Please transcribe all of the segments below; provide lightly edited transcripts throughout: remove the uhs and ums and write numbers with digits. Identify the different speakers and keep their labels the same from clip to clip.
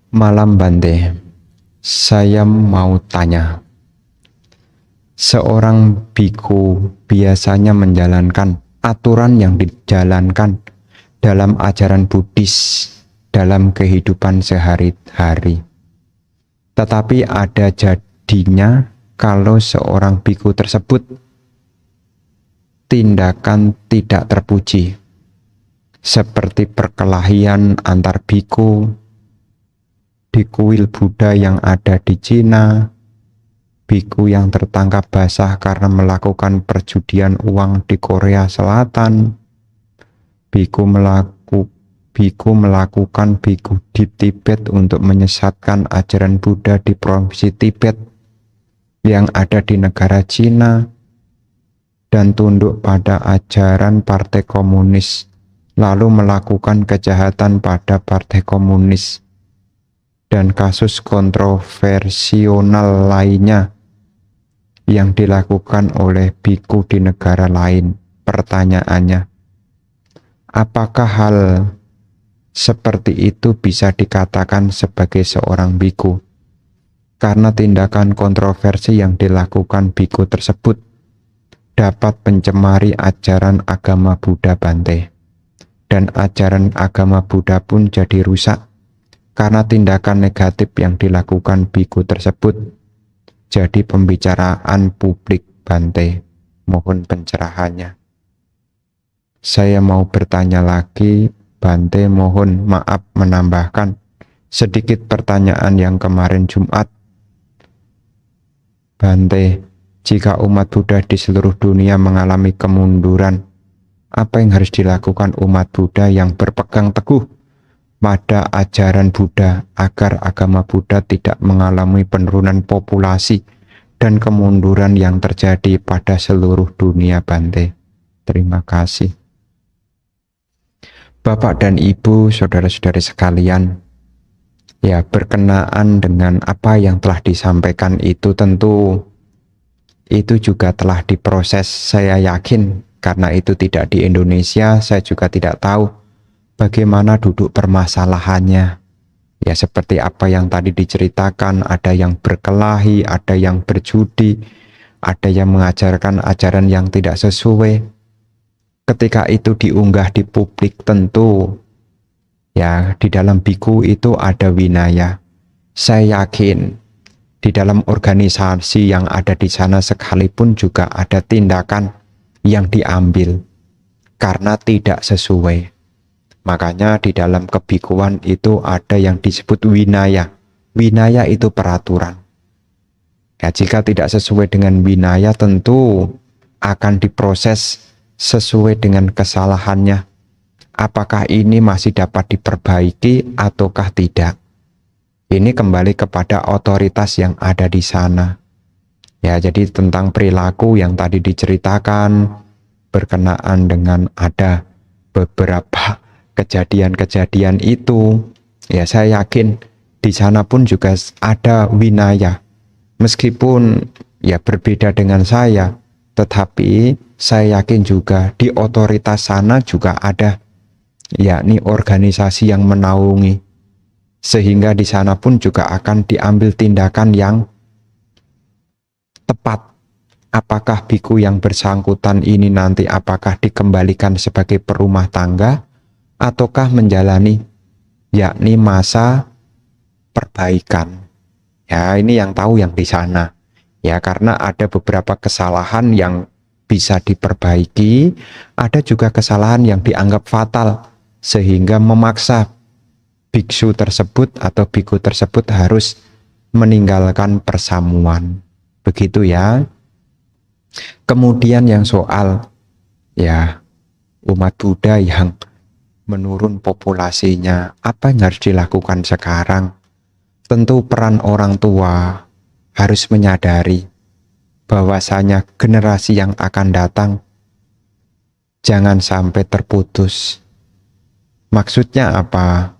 Speaker 1: Malam Bante, saya mau tanya. Seorang biku biasanya menjalankan aturan yang dijalankan dalam ajaran Buddhis dalam kehidupan sehari-hari. Tetapi ada jadinya kalau seorang biku tersebut tindakan tidak terpuji, seperti perkelahian antar biku di kuil Buddha yang ada di Cina, biku yang tertangkap basah karena melakukan perjudian uang di Korea Selatan, biku melakukan biku di Tibet untuk menyesatkan ajaran Buddha di provinsi Tibet yang ada di negara Cina, dan tunduk pada ajaran Partai Komunis, lalu melakukan kejahatan pada Partai Komunis, dan kasus kontroversial lainnya yang dilakukan oleh biku di negara lain. Pertanyaannya, apakah hal seperti itu bisa dikatakan sebagai seorang biku? Karena tindakan kontroversi yang dilakukan biku tersebut dapat mencemari ajaran agama Buddha Bante, dan ajaran agama Buddha pun jadi rusak karena tindakan negatif yang dilakukan biku tersebut. Jadi pembicaraan publik Bante, mohon pencerahannya. Saya mau bertanya lagi, Bante mohon maaf menambahkan sedikit pertanyaan yang kemarin Jumat. Bante, jika umat Buddha di seluruh dunia mengalami kemunduran, apa yang harus dilakukan umat Buddha yang berpegang teguh pada ajaran Buddha agar agama Buddha tidak mengalami penurunan populasi dan kemunduran yang terjadi pada seluruh dunia Bante? Terima kasih. Bapak dan Ibu, saudara-saudari sekalian, ya, berkenaan dengan apa yang telah disampaikan itu tentu itu juga telah diproses. Saya yakin karena itu tidak di Indonesia, saya juga tidak tahu bagaimana duduk permasalahannya. Ya, seperti apa yang tadi diceritakan, ada yang berkelahi, ada yang berjudi, ada yang mengajarkan ajaran yang tidak sesuai. Ketika itu diunggah di publik, tentu ya di dalam biku itu ada winaya. Saya yakin di dalam organisasi yang ada di sana sekalipun juga ada tindakan yang diambil karena tidak sesuai. Makanya di dalam kebikuan itu ada yang disebut winaya. Winaya itu peraturan. Ya, jika tidak sesuai dengan winaya tentu akan diproses sesuai dengan kesalahannya. Apakah ini masih dapat diperbaiki ataukah tidak? Ini kembali kepada otoritas yang ada di sana. Ya, jadi tentang perilaku yang tadi diceritakan berkenaan dengan ada beberapa kejadian-kejadian itu, ya saya yakin di sana pun juga ada winaya. Meskipun ya berbeda dengan saya, tetapi saya yakin juga di otoritas sana juga ada, yakni organisasi yang menaungi, sehingga di sana pun juga akan diambil tindakan yang tepat. Apakah biku yang bersangkutan ini nanti apakah dikembalikan sebagai perumah tangga ataukah menjalani yakni masa perbaikan? Ya, ini yang tahu yang di sana. Ya, karena ada beberapa kesalahan yang bisa diperbaiki, ada juga kesalahan yang dianggap fatal sehingga memaksa biksu tersebut atau biku tersebut harus meninggalkan persamuan. Begitu ya. Kemudian yang soal ya umat Buddha yang menurun populasinya, apa yang harus dilakukan sekarang? Tentu peran orang tua harus menyadari bahwasanya generasi yang akan datang jangan sampai terputus. Maksudnya apa?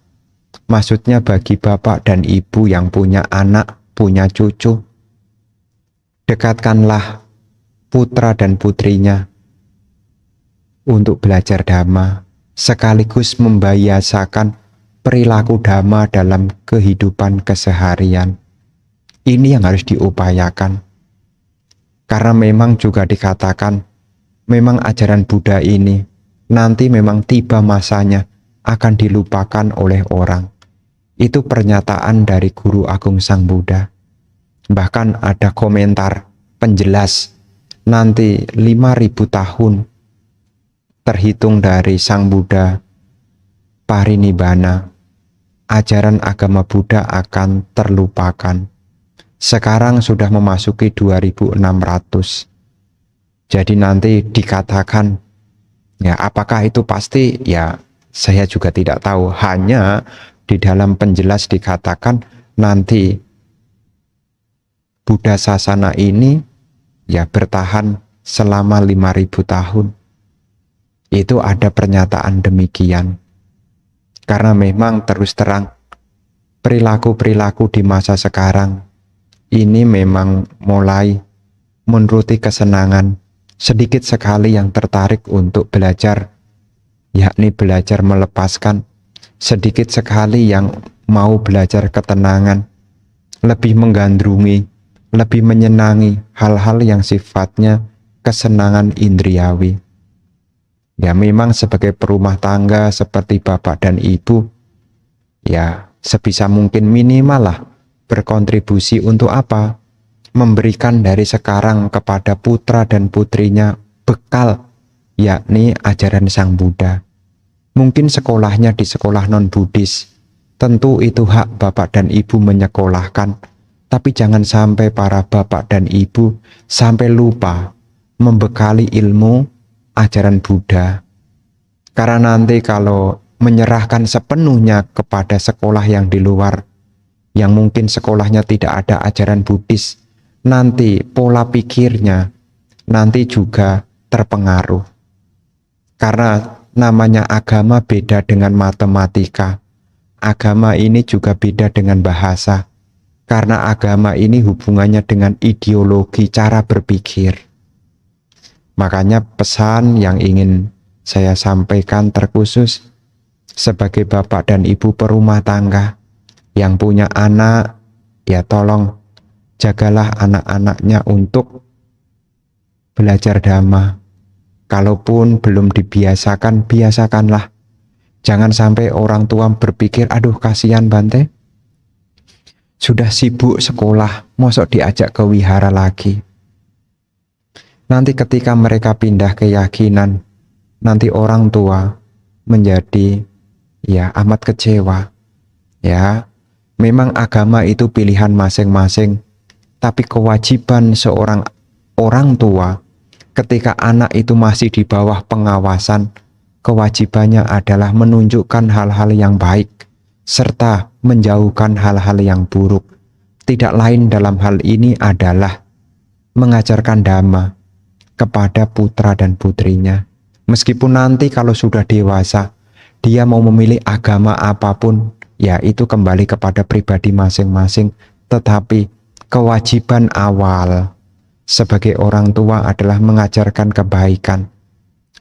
Speaker 1: Maksudnya bagi bapak dan ibu yang punya anak, punya cucu, dekatkanlah putra dan putrinya untuk belajar Dhamma, sekaligus membiasakan perilaku Dhamma dalam kehidupan keseharian. Ini yang harus diupayakan. Karena memang juga dikatakan, memang ajaran Buddha ini nanti memang tiba masanya akan dilupakan oleh orang. Itu pernyataan dari Guru Agung Sang Buddha. Bahkan ada komentar penjelas, nanti 5.000 tahun terhitung dari Sang Buddha parinibbana, ajaran agama Buddha akan terlupakan. Sekarang sudah memasuki 2600. Jadi nanti dikatakan, ya apakah itu pasti? Ya saya juga tidak tahu. Hanya di dalam penjelas dikatakan nanti Buddha Sasana ini ya bertahan selama 5.000 tahun. Itu ada pernyataan demikian. Karena memang terus terang perilaku-perilaku di masa sekarang ini memang mulai menuruti kesenangan. Sedikit sekali yang tertarik untuk belajar, yakni belajar melepaskan. Sedikit sekali yang mau belajar ketenangan, lebih menggandrungi, lebih menyenangi hal-hal yang sifatnya kesenangan indriawi. Ya memang sebagai perumah tangga seperti bapak dan ibu, ya sebisa mungkin minimal lah berkontribusi untuk apa? Memberikan dari sekarang kepada putra dan putrinya bekal, yakni ajaran Sang Buddha. Mungkin sekolahnya di sekolah non-Buddhis, tentu itu hak bapak dan ibu menyekolahkan. Tapi jangan sampai para bapak dan ibu sampai lupa membekali ilmu ajaran Buddha. Karena nanti kalau menyerahkan sepenuhnya kepada sekolah yang di luar, yang mungkin sekolahnya tidak ada ajaran Buddhis, nanti pola pikirnya nanti juga terpengaruh. Karena namanya agama beda dengan matematika. Agama ini juga beda dengan bahasa. Karena agama ini hubungannya dengan ideologi, cara berpikir. Makanya pesan yang ingin saya sampaikan terkhusus sebagai bapak dan ibu perumah tangga yang punya anak, ya tolong jagalah anak-anaknya untuk belajar Dhamma. Kalaupun belum dibiasakan, biasakanlah. Jangan sampai orang tua berpikir, aduh kasihan Bante, sudah sibuk sekolah, mosok diajak ke wihara lagi. Nanti ketika mereka pindah keyakinan, nanti orang tua menjadi ya amat kecewa. Ya, memang agama itu pilihan masing-masing, tapi kewajiban seorang orang tua ketika anak itu masih di bawah pengawasan, kewajibannya adalah menunjukkan hal-hal yang baik serta menjauhkan hal-hal yang buruk. Tidak lain dalam hal ini adalah mengajarkan Dhamma kepada putra dan putrinya. Meskipun nanti kalau sudah dewasa, dia mau memilih agama apapun, ya itu kembali kepada pribadi masing-masing. Tetapi kewajiban awal sebagai orang tua adalah mengajarkan kebaikan,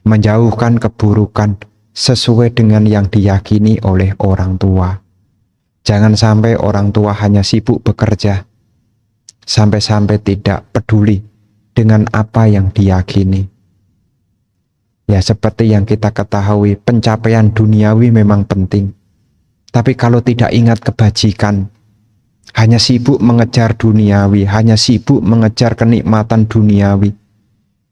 Speaker 1: menjauhkan keburukan sesuai dengan yang diyakini oleh orang tua. Jangan sampai orang tua hanya sibuk bekerja, sampai-sampai tidak peduli dengan apa yang diyakini. Ya seperti yang kita ketahui, pencapaian duniawi memang penting. Tapi kalau tidak ingat kebajikan, hanya sibuk mengejar duniawi, hanya sibuk mengejar kenikmatan duniawi,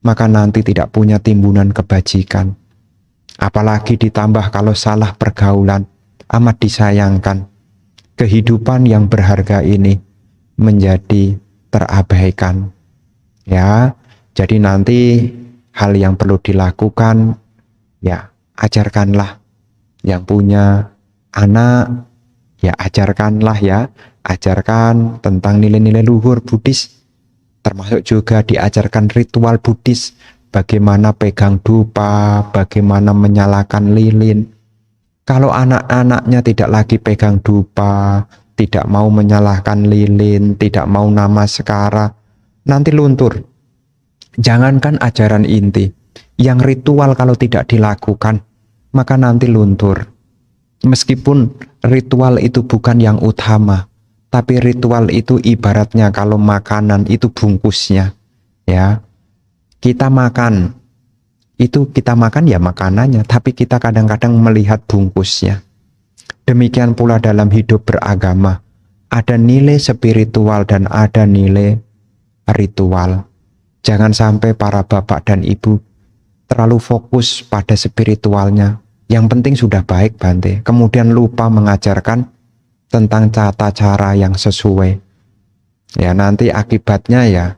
Speaker 1: maka nanti tidak punya timbunan kebajikan. Apalagi ditambah kalau salah pergaulan, amat disayangkan. Kehidupan yang berharga ini menjadi terabaikan. Ya, jadi nanti hal yang perlu dilakukan, ya ajarkanlah. Yang punya anak, ya ajarkanlah ya. Ajarkan tentang nilai-nilai luhur Buddhis. Termasuk juga diajarkan ritual Buddhis. Bagaimana pegang dupa, bagaimana menyalakan lilin. Kalau anak-anaknya tidak lagi pegang dupa, tidak mau menyalakan lilin, tidak mau namaskara, nanti luntur. Jangankan ajaran inti, Yang ritual kalau tidak dilakukan, maka nanti luntur. Meskipun ritual itu bukan yang utama, tapi ritual itu ibaratnya kalau makanan itu bungkusnya, ya. Kita makan, itu kita makan ya makanannya, tapi kita kadang-kadang melihat bungkusnya. Demikian pula dalam hidup beragama, ada nilai spiritual dan ada nilai ritual. Jangan sampai para bapak dan ibu terlalu fokus pada spiritualnya. Yang penting sudah baik Bante, kemudian lupa mengajarkan tentang tata cara yang sesuai. Ya nanti akibatnya ya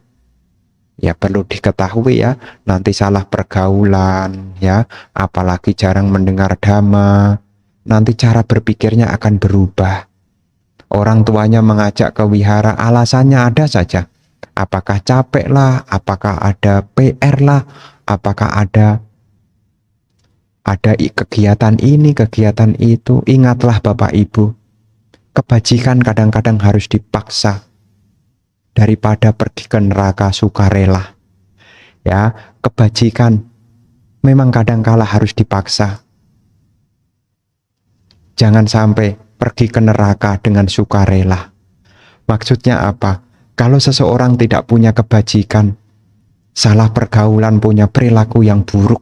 Speaker 1: perlu diketahui ya, nanti salah pergaulan ya, apalagi jarang mendengar dhamma, nanti cara berpikirnya akan berubah. Orang tuanya mengajak ke wihara, alasannya ada saja. Apakah capek lah, apakah ada PR lah, apakah ada kegiatan ini, kegiatan itu. Ingatlah Bapak Ibu, kebajikan kadang-kadang harus dipaksa daripada pergi ke neraka sukarela. Ya, kebajikan memang kadang-kala harus dipaksa. Jangan sampai pergi ke neraka dengan sukarela. Maksudnya apa? Kalau seseorang tidak punya kebajikan, salah pergaulan, punya perilaku yang buruk,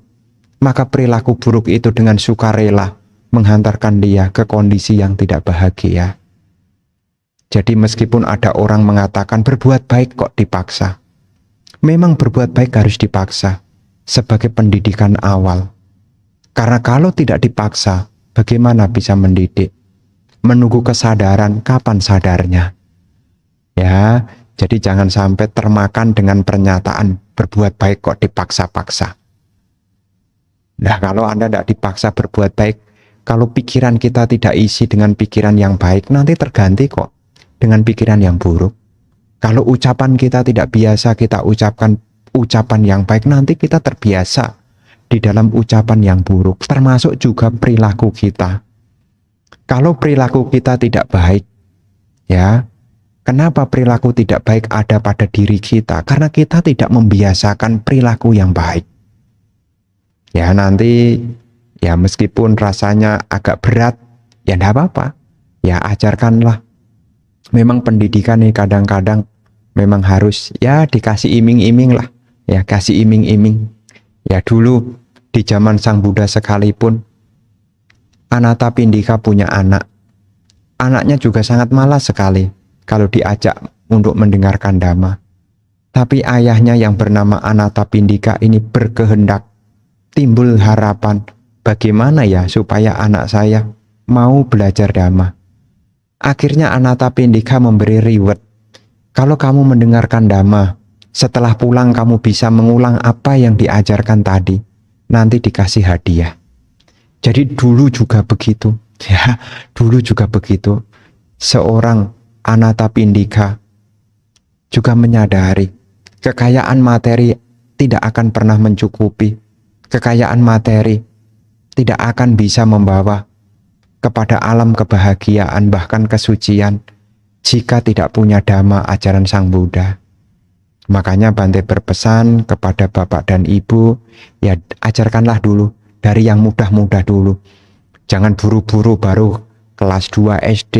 Speaker 1: maka perilaku buruk itu dengan sukarela menghantarkan dia ke kondisi yang tidak bahagia. Jadi meskipun ada orang mengatakan berbuat baik kok dipaksa, memang berbuat baik harus dipaksa sebagai pendidikan awal. Karena kalau tidak dipaksa, bagaimana bisa mendidik? Menunggu kesadaran, kapan sadarnya? Ya, jadi jangan sampai termakan dengan pernyataan berbuat baik kok dipaksa-paksa. Nah, kalau Anda tidak dipaksa berbuat baik, kalau pikiran kita tidak isi dengan pikiran yang baik, nanti terganti kok dengan pikiran yang buruk. Kalau ucapan kita tidak biasa kita ucapkan ucapan yang baik, nanti kita terbiasa di dalam ucapan yang buruk, termasuk juga perilaku kita. Kalau perilaku kita tidak baik, ya, kenapa perilaku tidak baik ada pada diri kita? Karena kita tidak membiasakan perilaku yang baik. Ya nanti, ya meskipun rasanya agak berat, ya tidak apa-apa. Ya ajarkanlah. Memang pendidikan ini kadang-kadang memang harus ya dikasih iming-iming lah. Ya kasih iming-iming. Ya dulu di zaman Sang Buddha sekalipun, Anathapindika punya anak. Anaknya juga sangat malas sekali kalau diajak untuk mendengarkan dhamma. Tapi ayahnya yang bernama Anathapindika ini berkehendak, timbul harapan, bagaimana ya supaya anak saya mau belajar dhamma. Akhirnya Anathapindika memberi reward. Kalau kamu mendengarkan dhamma, setelah pulang kamu bisa mengulang apa yang diajarkan tadi, nanti dikasih hadiah. Jadi dulu juga begitu, ya, dulu juga begitu. Seorang Anathapindika juga menyadari kekayaan materi tidak akan pernah mencukupi. Kekayaan materi tidak akan bisa membawa kepada alam kebahagiaan bahkan kesucian jika tidak punya dhamma ajaran Sang Buddha. Makanya Bante berpesan kepada bapak dan ibu, ya ajarkanlah dulu dari yang mudah-mudah dulu. Jangan buru-buru baru kelas 2 SD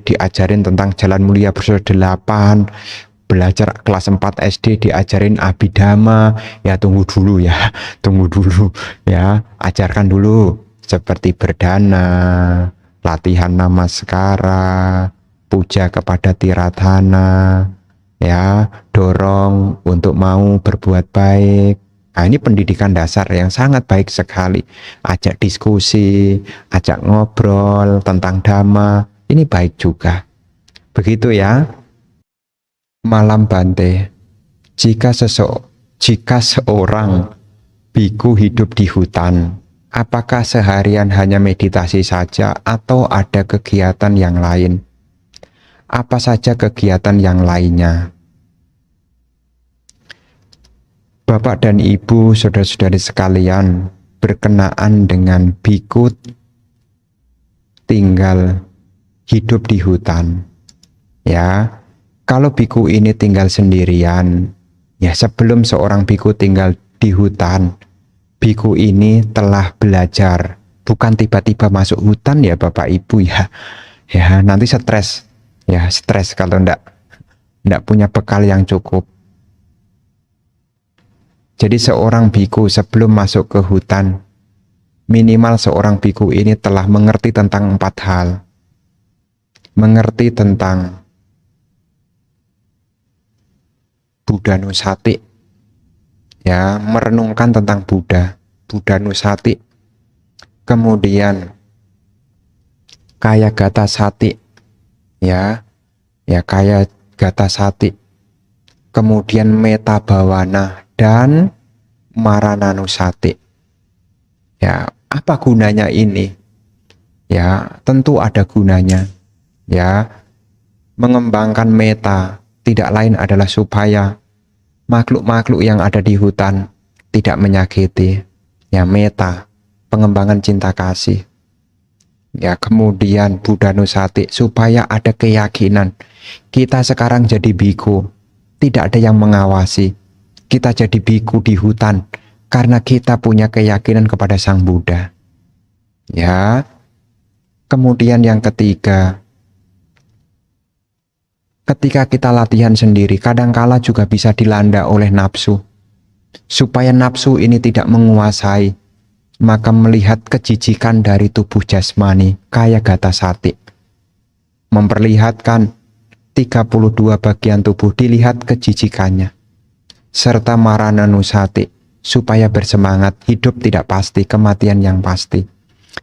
Speaker 1: diajarin tentang Jalan Mulia Bersama 8, belajar kelas 4 SD diajarin Abhidhamma, ya tunggu dulu ya, tunggu dulu ya, ajarkan dulu seperti berdana, latihan namaskara, puja kepada Tiratana, ya, dorong untuk mau berbuat baik. Nah, ini pendidikan dasar yang sangat baik sekali. Ajak diskusi, ajak ngobrol tentang dhamma, ini baik juga. Begitu ya. Malam Bante, jika seorang biku hidup di hutan, apakah seharian hanya meditasi saja atau ada kegiatan yang lain? Apa saja kegiatan yang lainnya? Bapak dan Ibu, saudara-saudari sekalian, berkenaan dengan biku tinggal hidup di hutan. Ya, kalau biku ini tinggal sendirian, ya sebelum seorang biku tinggal di hutan, biku ini telah belajar, bukan tiba-tiba masuk hutan ya Bapak Ibu ya. Ya, nanti stres. Ya, stres kalau ndak punya bekal yang cukup. Jadi seorang biku sebelum masuk ke hutan, minimal seorang biku ini telah mengerti tentang 4 hal. Mengerti tentang Buddha Nusati, ya, merenungkan tentang Buddha Nusati. Kemudian Kaya Gata Sati, ya, Kaya Gata Sati. Kemudian Meta Bhawana dan Marananusati. Ya, apa gunanya ini? Ya, tentu ada gunanya. Ya, mengembangkan meta tidak lain adalah supaya makhluk-makhluk yang ada di hutan tidak menyakiti. Ya, meta, pengembangan cinta kasih. Ya, kemudian Buddha Nusati supaya ada keyakinan. Kita sekarang jadi biku, tidak ada yang mengawasi. Kita jadi biku di hutan karena kita punya keyakinan kepada Sang Buddha. Ya. Kemudian yang ketiga, ketika kita latihan sendiri, kadangkala juga bisa dilanda oleh nafsu. Supaya nafsu ini tidak menguasai, maka melihat kejijikan dari tubuh jasmani, Kaya Gata Sati. Memperlihatkan 32 bagian tubuh, dilihat kejijikannya. Serta Marananusati, supaya bersemangat, hidup tidak pasti, kematian yang pasti.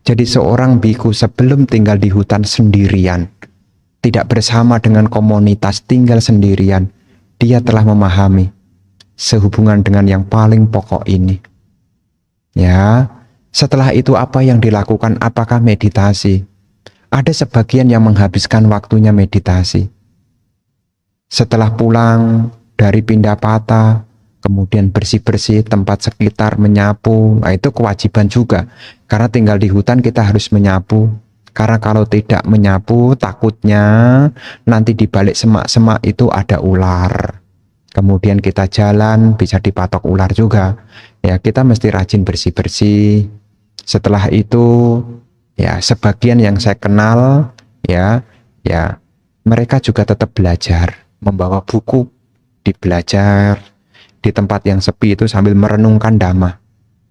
Speaker 1: Jadi seorang biku sebelum tinggal di hutan sendirian, tidak bersama dengan komunitas, tinggal sendirian, dia telah memahami sehubungan dengan yang paling pokok ini. Ya, setelah itu apa yang dilakukan? Apakah meditasi? Ada sebagian yang menghabiskan waktunya meditasi. Setelah pulang dari Pindapata, kemudian bersih-bersih tempat sekitar, menyapu, nah itu kewajiban juga. Karena tinggal di hutan kita harus menyapu. Karena kalau tidak menyapu, takutnya nanti di balik semak-semak itu ada ular. Kemudian kita jalan, bisa dipatok ular juga. Ya, kita mesti rajin bersih-bersih. Setelah itu, ya sebagian yang saya kenal, ya mereka juga tetap belajar, membawa buku, dibelajar di tempat yang sepi itu sambil merenungkan Dhamma.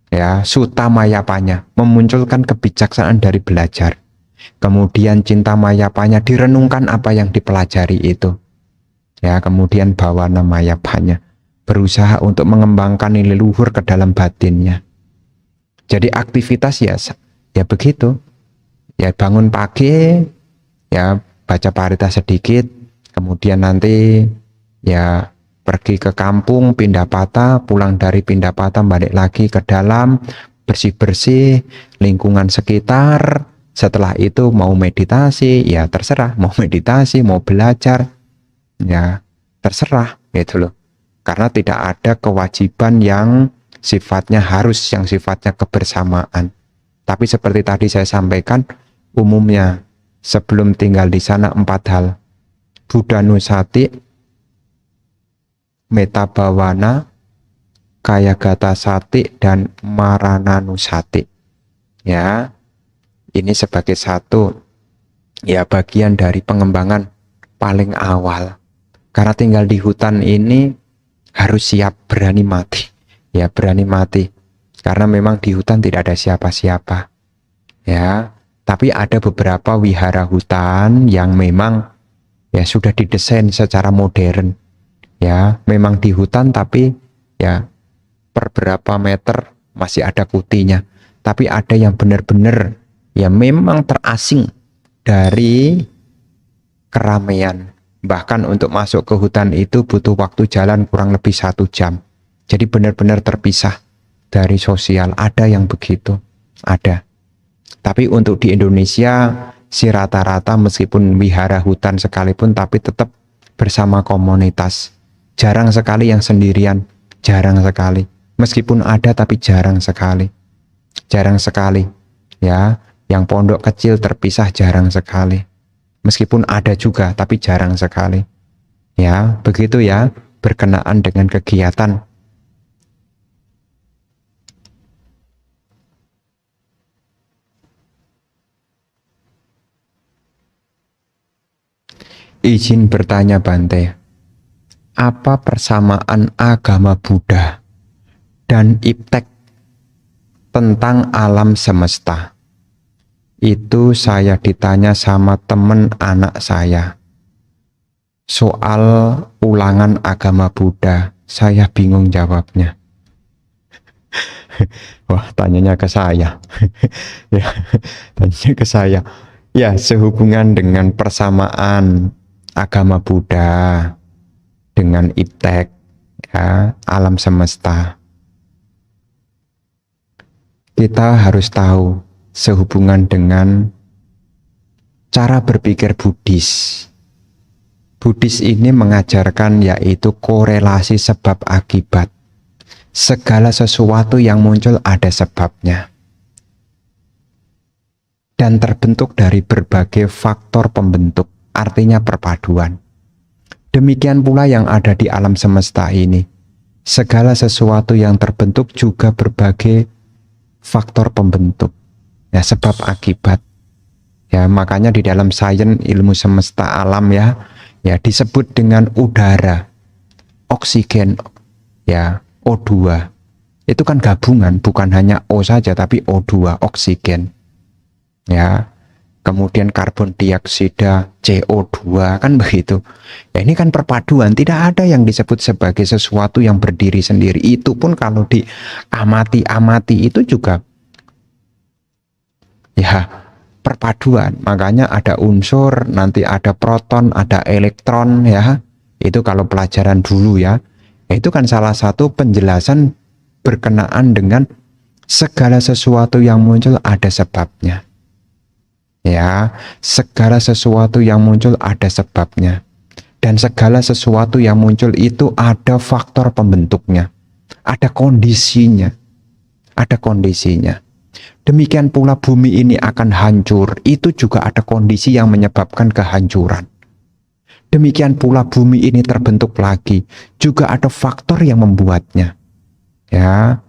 Speaker 1: Ya, Sutta Mayapanya, memunculkan kebijaksanaan dari belajar. Kemudian Cinta Mayapanya, direnungkan apa yang dipelajari itu. Ya, kemudian Bhawana Mayapanya, berusaha untuk mengembangkan nilai luhur ke dalam batinnya. Jadi aktivitas ya begitu. Ya bangun pagi, ya baca parita sedikit, kemudian nanti ya pergi ke kampung, Pindapata, pulang dari Pindapata balik lagi ke dalam, bersih-bersih lingkungan sekitar. Setelah itu mau meditasi, ya terserah, mau meditasi, mau belajar, ya terserah gitu loh. Karena tidak ada kewajiban yang sifatnya harus, yang sifatnya kebersamaan. Tapi seperti tadi saya sampaikan, umumnya sebelum tinggal di sana 4 hal. Buddha Nusati, Meta Bhawana, Kaya Gata Sati, dan Marananusati. Ya, ini sebagai satu ya bagian dari pengembangan paling awal. Karena tinggal di hutan ini harus siap berani mati. Ya, berani mati. Karena memang di hutan tidak ada siapa-siapa. Ya, tapi ada beberapa wihara hutan yang memang ya sudah didesain secara modern. Ya, memang di hutan tapi ya per berapa meter masih ada kutinya. Tapi ada yang benar-benar ya memang terasing dari keramaian. Bahkan untuk masuk ke hutan itu butuh waktu jalan kurang lebih 1 jam. Jadi benar-benar terpisah dari sosial. Ada yang begitu, ada. Tapi untuk di Indonesia si rata-rata meskipun wihara hutan sekalipun tapi tetap bersama komunitas. Jarang sekali yang sendirian, jarang sekali. Meskipun ada tapi jarang sekali. Jarang sekali. Ya, yang pondok kecil terpisah jarang sekali. Meskipun ada juga tapi jarang sekali. Ya, begitu ya berkenaan dengan kegiatan. Izin bertanya Bante, apa persamaan agama Buddha dan iptek tentang alam semesta? Itu saya ditanya sama temen anak saya. Soal ulangan agama Buddha, saya bingung jawabnya. Wah, tanyanya ke saya. Ya, tanyanya ke saya. Ya, sehubungan dengan persamaan agama Buddha dengan iptek, ya, alam semesta. Kita harus tahu sehubungan dengan cara berpikir Buddhis. Buddhis ini mengajarkan yaitu korelasi sebab akibat. Segala sesuatu yang muncul ada sebabnya dan terbentuk dari berbagai faktor pembentuk, artinya perpaduan. Demikian pula yang ada di alam semesta ini. Segala sesuatu yang terbentuk juga berbagai faktor pembentuk, ya, sebab akibat. Ya, makanya di dalam sains ilmu semesta alam ya disebut dengan udara, oksigen, ya, O2. Itu kan gabungan, bukan hanya O saja tapi O2, oksigen. Ya. Kemudian karbon dioksida, CO2, kan begitu. Ya, ini kan perpaduan, tidak ada yang disebut sebagai sesuatu yang berdiri sendiri. Itu pun kalau diamati itu juga ya perpaduan. Makanya ada unsur, nanti ada proton, ada elektron, ya. Itu kalau pelajaran dulu ya. Itu kan salah satu penjelasan berkenaan dengan segala sesuatu yang muncul ada sebabnya. Ya, segala sesuatu yang muncul ada sebabnya. Dan segala sesuatu yang muncul itu ada faktor pembentuknya. Ada kondisinya. Ada kondisinya. Demikian pula bumi ini akan hancur. Itu juga ada kondisi yang menyebabkan kehancuran. Demikian pula bumi ini terbentuk lagi, juga ada faktor yang membuatnya. Ya,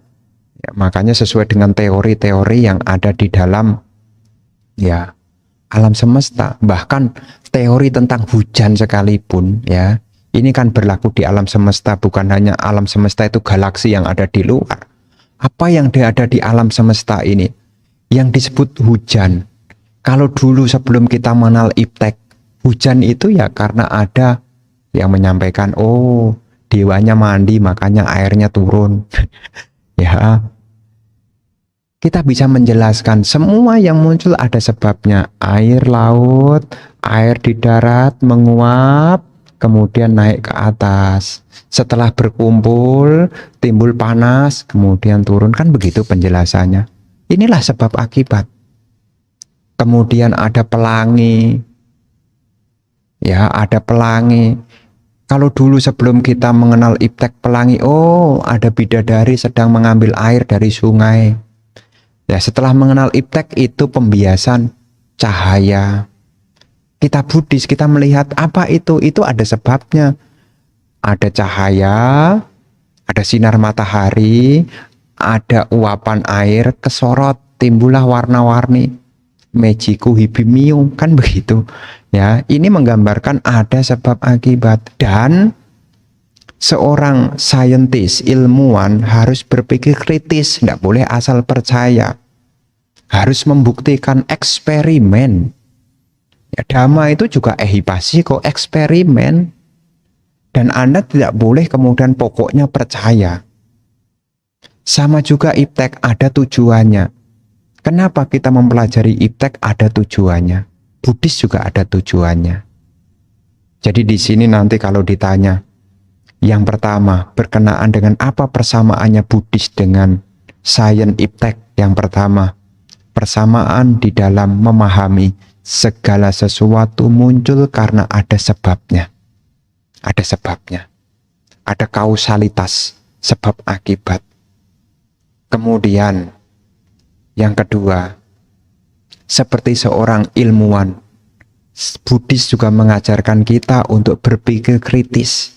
Speaker 1: makanya sesuai dengan teori-teori yang ada di dalam ya alam semesta, bahkan teori tentang hujan sekalipun ya, ini kan berlaku di alam semesta, bukan hanya alam semesta itu galaksi yang ada di luar. Apa yang ada di alam semesta ini yang disebut hujan. Kalau dulu sebelum kita mengenal iptek, hujan itu ya karena ada yang menyampaikan, oh dewanya mandi makanya airnya turun. Ya, kita bisa menjelaskan semua yang muncul ada sebabnya. Air laut, air di darat menguap, kemudian naik ke atas. Setelah berkumpul, timbul panas, kemudian turun. Kan begitu penjelasannya. Inilah sebab akibat. Kemudian ada pelangi. Ya, ada pelangi. Kalau dulu sebelum kita mengenal iptek pelangi, oh ada bidadari sedang mengambil air dari sungai. Ya, setelah mengenal iptek itu pembiasan cahaya. Kita Buddhis, kita melihat apa itu ada sebabnya. Ada cahaya, ada sinar matahari, ada uapan air kesorot, timbullah warna-warni. Mejiku hibimiu, kan begitu. Ya, ini menggambarkan ada sebab akibat, dan seorang saintis, ilmuwan harus berpikir kritis, tidak boleh asal percaya. Harus membuktikan eksperimen. Ya, Dhamma itu juga ehipasiko, eksperimen. Dan Anda tidak boleh kemudian pokoknya percaya. Sama juga iptek ada tujuannya. Kenapa kita mempelajari iptek? Ada tujuannya. Buddhis juga ada tujuannya. Jadi di sini nanti kalau ditanya, yang pertama berkenaan dengan apa persamaannya Buddhis dengan sains iptek? Yang pertama, persamaan di dalam memahami segala sesuatu muncul karena ada sebabnya. Ada sebabnya. Ada kausalitas, sebab akibat. Kemudian yang kedua, seperti seorang ilmuwan, Buddhis juga mengajarkan kita untuk berpikir kritis,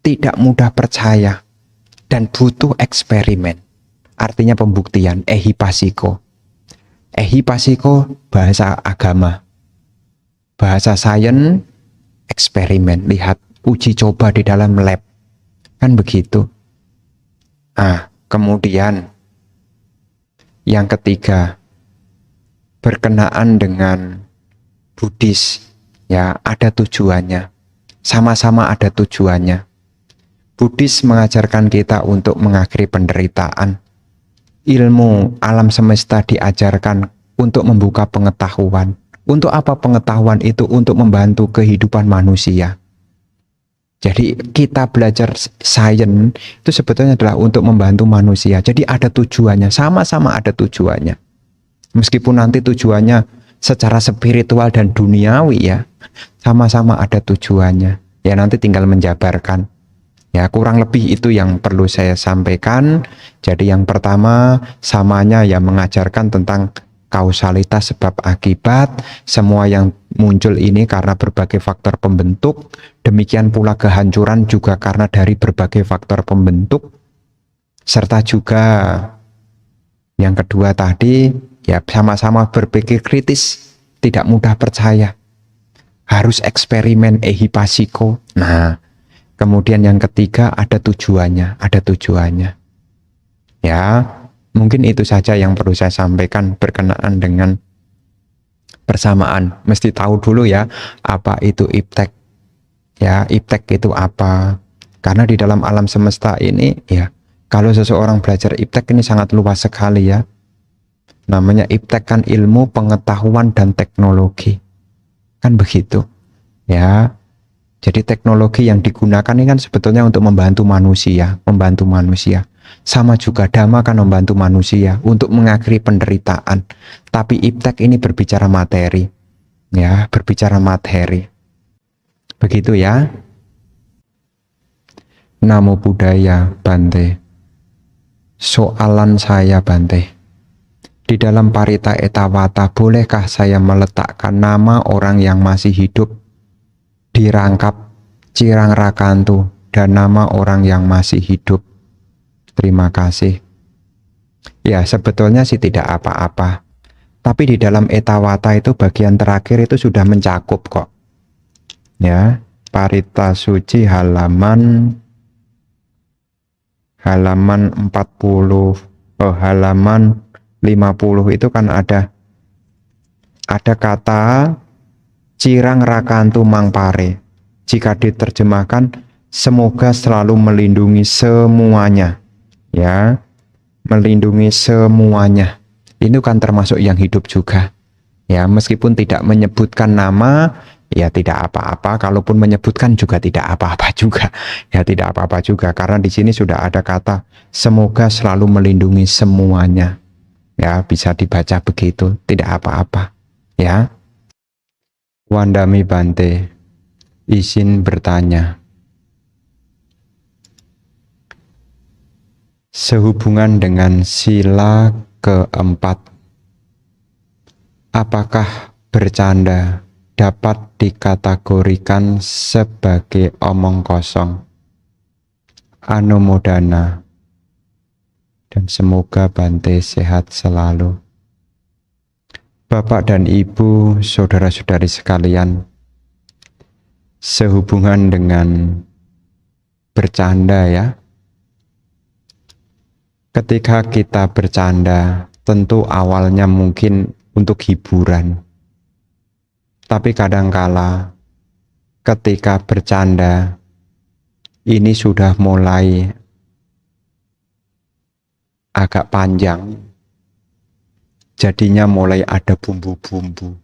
Speaker 1: tidak mudah percaya, dan butuh eksperimen. Artinya pembuktian, ehipasiko. Ehipasiko bahasa agama. Bahasa sains eksperimen, lihat uji coba di dalam lab. Kan begitu. Kemudian yang ketiga, berkenaan dengan Buddhis, ya, ada tujuannya. Sama-sama ada tujuannya. Buddhis mengajarkan kita untuk mengakhiri penderitaan. Ilmu alam semesta diajarkan untuk membuka pengetahuan. Untuk apa pengetahuan itu? Untuk membantu kehidupan manusia. Jadi kita belajar sains itu sebetulnya adalah untuk membantu manusia. Jadi ada tujuannya, sama-sama ada tujuannya. Meskipun nanti tujuannya secara spiritual dan duniawi, ya, sama-sama ada tujuannya. Ya, nanti tinggal menjabarkan. Ya, kurang lebih itu yang perlu saya sampaikan. Jadi yang pertama, samanya ya mengajarkan tentang kausalitas sebab akibat. Semua yang muncul ini karena berbagai faktor pembentuk. Demikian pula kehancuran juga karena dari berbagai faktor pembentuk. Serta juga yang kedua tadi, ya sama-sama berpikir kritis, tidak mudah percaya. Harus eksperimen ehipasiko. Nah, kemudian yang ketiga ada tujuannya, Ya, mungkin itu saja yang perlu saya sampaikan berkenaan dengan persamaan. Mesti tahu dulu ya, apa itu iptek. Ya, iptek itu apa? Karena di dalam alam semesta ini, ya, kalau seseorang belajar iptek ini sangat luas sekali, ya. Namanya iptek kan ilmu, pengetahuan, dan teknologi. Kan begitu. Ya. Jadi teknologi yang digunakan ini kan sebetulnya untuk membantu manusia. Sama juga dhamma kan membantu manusia untuk mengakhiri penderitaan. Tapi iptek ini berbicara materi. Ya, berbicara materi. Begitu ya. Namo Buddhaya, Bante. Soalan saya, Bante. Di dalam Parita Etawata, bolehkah saya meletakkan nama orang yang masih hidup di rangkap Cirang Rakantu dan nama orang yang masih hidup? Terima kasih. Ya, sebetulnya sih tidak apa-apa. Tapi di dalam Etawata itu bagian terakhir itu sudah mencakup kok. Ya, Parita Suci halaman 40, halaman 50 itu kan ada kata Cirang Rakantu Mangpare. Jika diterjemahkan, semoga selalu melindungi semuanya. Ya, melindungi semuanya. Ini kan termasuk yang hidup juga. Ya, meskipun tidak menyebutkan nama, ya tidak apa-apa. Kalaupun menyebutkan juga tidak apa-apa juga. Ya, tidak apa-apa juga karena di sini sudah ada kata semoga selalu melindungi semuanya. Ya, bisa dibaca begitu, tidak apa-apa. Ya. Wandami Bante, izin bertanya. Sehubungan dengan sila keempat, apakah bercanda dapat dikategorikan sebagai omong kosong? Anumodana. Dan semoga Bante sehat selalu. Bapak dan Ibu, saudara-saudari sekalian, sehubungan dengan bercanda, ya. Ketika kita bercanda, tentu awalnya mungkin untuk hiburan. Tapi kadangkala ketika bercanda, ini sudah mulai agak panjang, jadinya mulai ada bumbu-bumbu.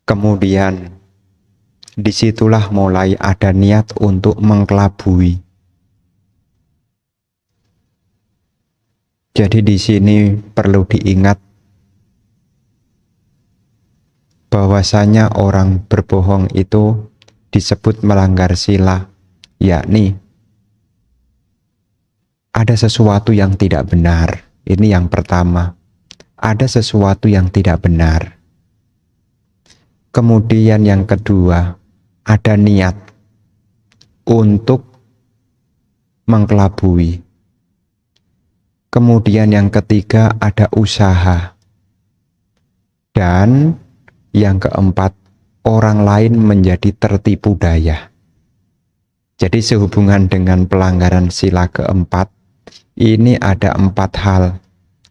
Speaker 1: Kemudian disitulah mulai ada niat untuk mengkelabui. Jadi di sini perlu diingat bahwasanya orang berbohong itu disebut melanggar sila, yakni ada sesuatu yang tidak benar. Ini yang pertama. Ada sesuatu yang tidak benar. Kemudian yang kedua, ada niat untuk mengkelabui. Kemudian yang ketiga, ada usaha. Dan yang keempat, orang lain menjadi tertipu daya. Jadi sehubungan dengan pelanggaran sila keempat, ini ada 4 hal.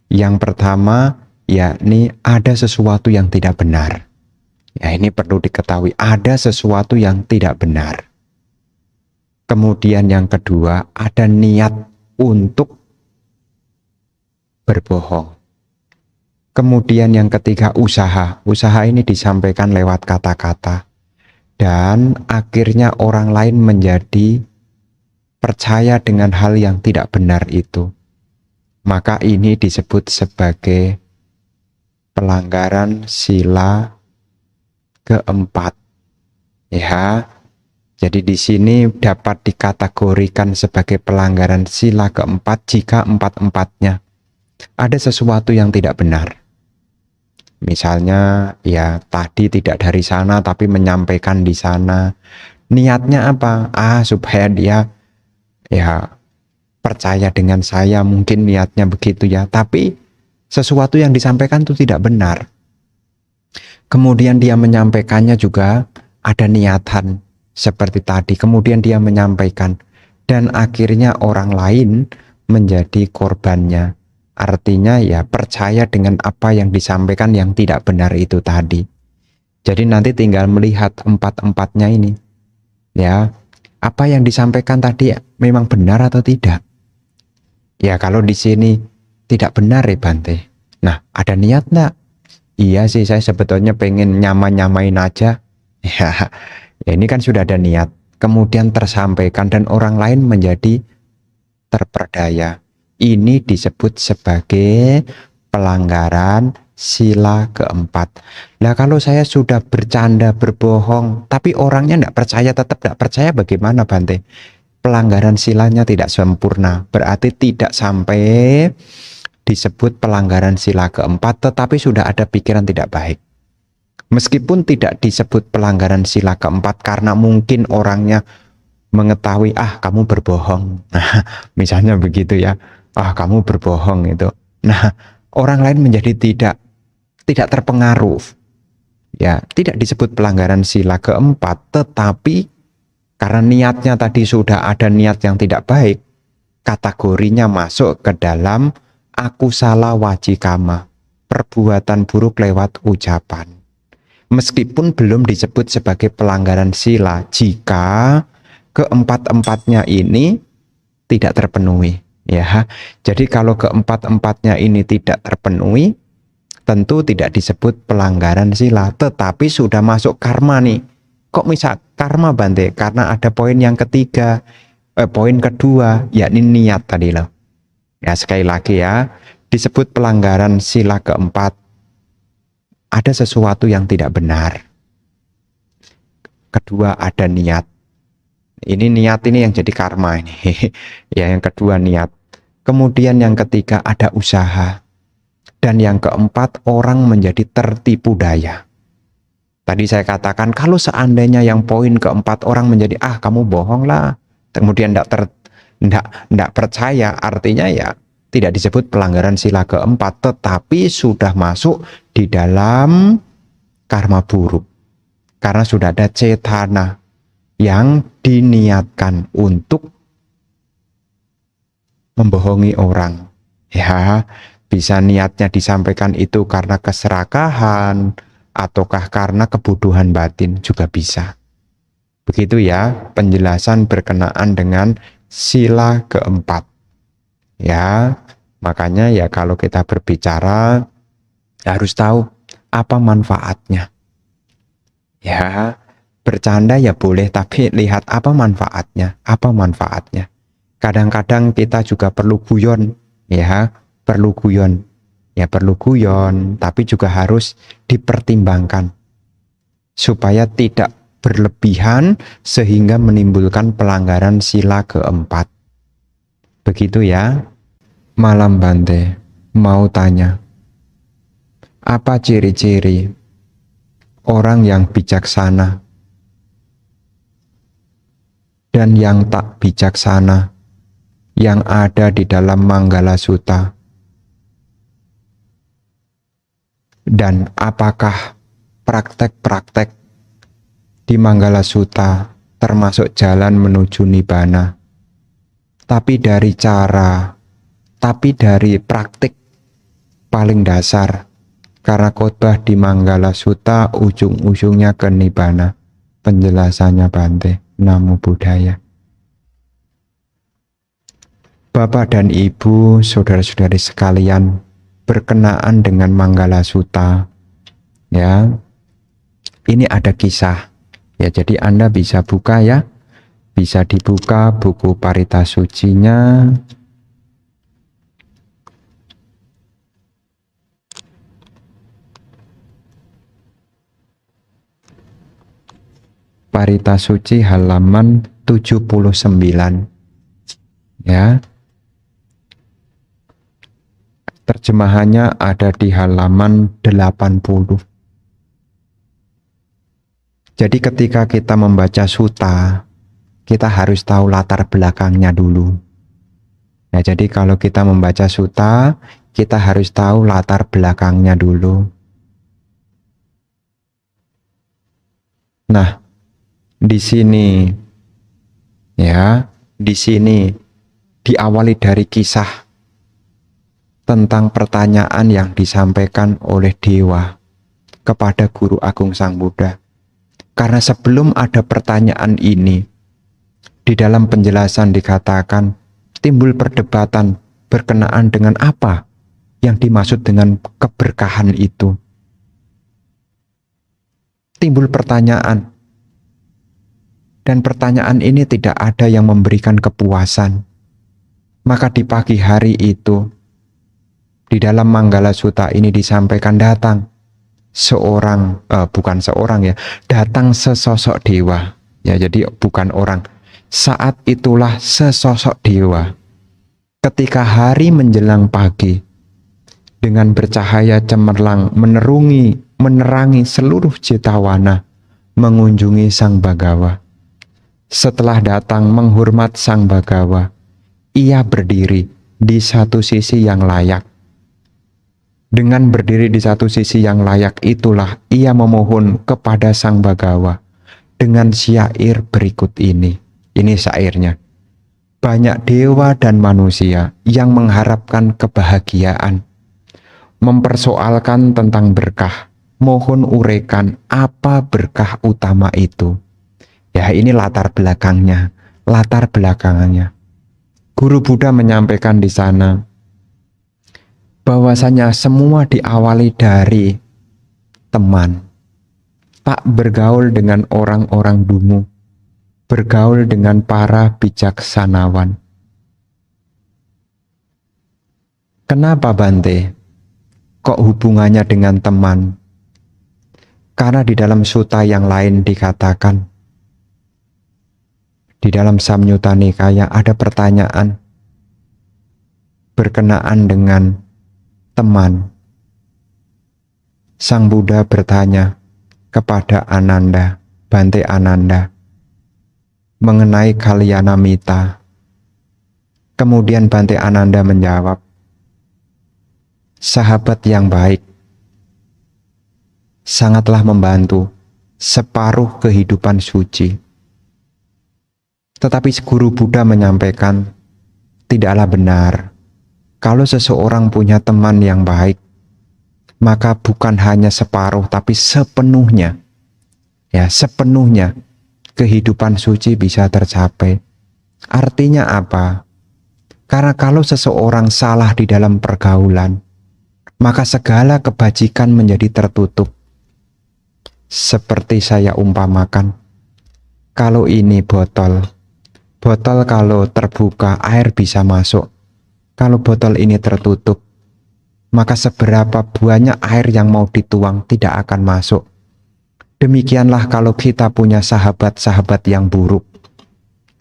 Speaker 1: Yang pertama, yakni ada sesuatu yang tidak benar. Ya, ini perlu diketahui, ada sesuatu yang tidak benar. Kemudian yang kedua, ada niat untuk berbohong. Kemudian yang ketiga, usaha. Usaha ini disampaikan lewat kata-kata. Dan akhirnya orang lain menjadi percaya dengan hal yang tidak benar itu. Maka ini disebut sebagai pelanggaran sila keempat. Ya, jadi di sini dapat dikategorikan sebagai pelanggaran sila keempat jika empat-empatnya ada sesuatu yang tidak benar. Misalnya, ya tadi tidak dari sana tapi menyampaikan di sana. Niatnya apa? Supaya dia ya percaya dengan saya, mungkin niatnya begitu ya. Tapi sesuatu yang disampaikan itu tidak benar. Kemudian dia menyampaikannya juga ada niatan seperti tadi. Kemudian dia menyampaikan dan akhirnya orang lain menjadi korbannya. Artinya ya percaya dengan apa yang disampaikan yang tidak benar itu tadi. Jadi nanti tinggal melihat empat-empatnya ini. Ya, apa yang disampaikan tadi memang benar atau tidak? Ya kalau di sini tidak benar ya Bante. Nah, ada niat enggak? Iya sih, saya sebetulnya pengen nyamain aja. Ya, ini kan sudah ada niat. Kemudian tersampaikan dan orang lain menjadi terperdaya. Ini disebut sebagai pelanggaran sila keempat. Nah kalau saya sudah bercanda, berbohong, tapi orangnya tidak percaya, tetap tidak percaya, bagaimana Bante? Pelanggaran silanya tidak sempurna, berarti tidak sampai disebut pelanggaran sila keempat, tetapi sudah ada pikiran tidak baik. Meskipun tidak disebut pelanggaran sila keempat karena mungkin orangnya mengetahui, kamu berbohong. Nah, misalnya begitu ya. Kamu berbohong itu. Nah, orang lain menjadi tidak terpengaruh. Ya, tidak disebut pelanggaran sila keempat, tetapi karena niatnya tadi sudah ada niat yang tidak baik, kategorinya masuk ke dalam akusala wajikama, perbuatan buruk lewat ucapan. Meskipun belum disebut sebagai pelanggaran sila jika keempat-empatnya ini tidak terpenuhi. Ya, jadi kalau keempat-empatnya ini tidak terpenuhi, tentu tidak disebut pelanggaran sila, tetapi sudah masuk karma nih. Kok misal karma Bante? Karena ada poin yang ketiga, poin kedua, yakni niat tadi loh. Ya sekali lagi ya, disebut pelanggaran sila keempat, ada sesuatu yang tidak benar. Kedua ada niat. Ini niat ini yang jadi karma ini. Ya yang kedua niat. Kemudian yang ketiga ada usaha. Dan yang keempat orang menjadi tertipu daya. Tadi saya katakan kalau seandainya yang poin keempat orang menjadi kamu bohong lah. Kemudian tidak percaya, artinya ya tidak disebut pelanggaran sila keempat, tetapi sudah masuk di dalam karma buruk. Karena sudah ada cetana yang diniatkan untuk membohongi orang. Ya, bisa niatnya disampaikan itu karena keserakahan ataukah karena kebutuhan batin juga bisa. Begitu ya penjelasan berkenaan dengan sila keempat. Ya, makanya ya kalau kita berbicara harus tahu apa manfaatnya. Ya, bercanda ya boleh, tapi lihat apa manfaatnya, Kadang-kadang kita juga perlu guyon, ya, perlu guyon, tapi juga harus dipertimbangkan supaya tidak berlebihan sehingga menimbulkan pelanggaran sila keempat. Begitu ya. Malam Bante, mau tanya, apa ciri-ciri orang yang bijaksana dan yang tak bijaksana yang ada di dalam Manggala Sutta? Dan apakah praktek-praktek di Manggala Sutta termasuk jalan menuju Nibbana. Tapi dari praktik paling dasar, karena khotbah di Manggala Sutta ujung-ujungnya ke Nibbana. Penjelasannya Bante. Namo Buddhaya. Bapak dan Ibu, saudara-saudari sekalian, berkenaan dengan Manggala Sutta, ya, ini ada kisah. Ya, jadi Anda bisa buka ya, bisa dibuka buku Parita Sucinya. Parita Suci halaman 79. Ya. Terjemahannya ada di halaman 80. Jadi ketika kita membaca sutta, kita harus tahu latar belakangnya dulu. Nah, jadi kalau kita membaca sutta, kita harus tahu latar belakangnya dulu. Nah, di sini diawali dari kisah tentang pertanyaan yang disampaikan oleh Dewa kepada Guru Agung Sang Buddha. Karena sebelum ada pertanyaan ini, di dalam penjelasan dikatakan timbul perdebatan berkenaan dengan apa yang dimaksud dengan keberkahan itu. Timbul pertanyaan, dan pertanyaan ini tidak ada yang memberikan kepuasan. Maka di pagi hari itu, di dalam Manggala Sutta ini disampaikan datang datang sesosok dewa. Ya, jadi bukan orang. Saat itulah sesosok dewa. Ketika hari menjelang pagi, dengan bercahaya cemerlang menerangi seluruh cetawana, mengunjungi Sang Bagawa. Setelah datang menghormat Sang Bagawa, ia berdiri di satu sisi yang layak. Dengan berdiri di satu sisi yang layak itulah ia memohon kepada Sang Bagawa dengan syair berikut ini. Ini syairnya. Banyak dewa dan manusia yang mengharapkan kebahagiaan, mempersoalkan tentang berkah, mohon uraikan apa berkah utama itu. Ya, ini latar belakangnya. Guru Buddha menyampaikan di sana bahwasanya semua diawali dari teman. Tak bergaul dengan orang-orang dungu, bergaul dengan para bijaksanawan. Kenapa Bante? Kok hubungannya dengan teman? Karena di dalam sutta yang lain dikatakan, di dalam Samyutta Nikaya ada pertanyaan berkenaan dengan teman. Sang Buddha bertanya kepada Ananda, Bante Ananda, mengenai Kalyanamita. Kemudian Bante Ananda menjawab, sahabat yang baik sangatlah membantu separuh kehidupan suci. Tetapi Guru Buddha menyampaikan, tidaklah benar. Kalau seseorang punya teman yang baik, maka bukan hanya separuh tapi sepenuhnya. Ya, sepenuhnya kehidupan suci bisa tercapai. Artinya apa? Karena kalau seseorang salah di dalam pergaulan, maka segala kebajikan menjadi tertutup. Seperti saya umpamakan, kalau ini botol kalau terbuka air bisa masuk. Kalau botol ini tertutup, maka seberapa banyak air yang mau dituang tidak akan masuk. Demikianlah kalau kita punya sahabat-sahabat yang buruk.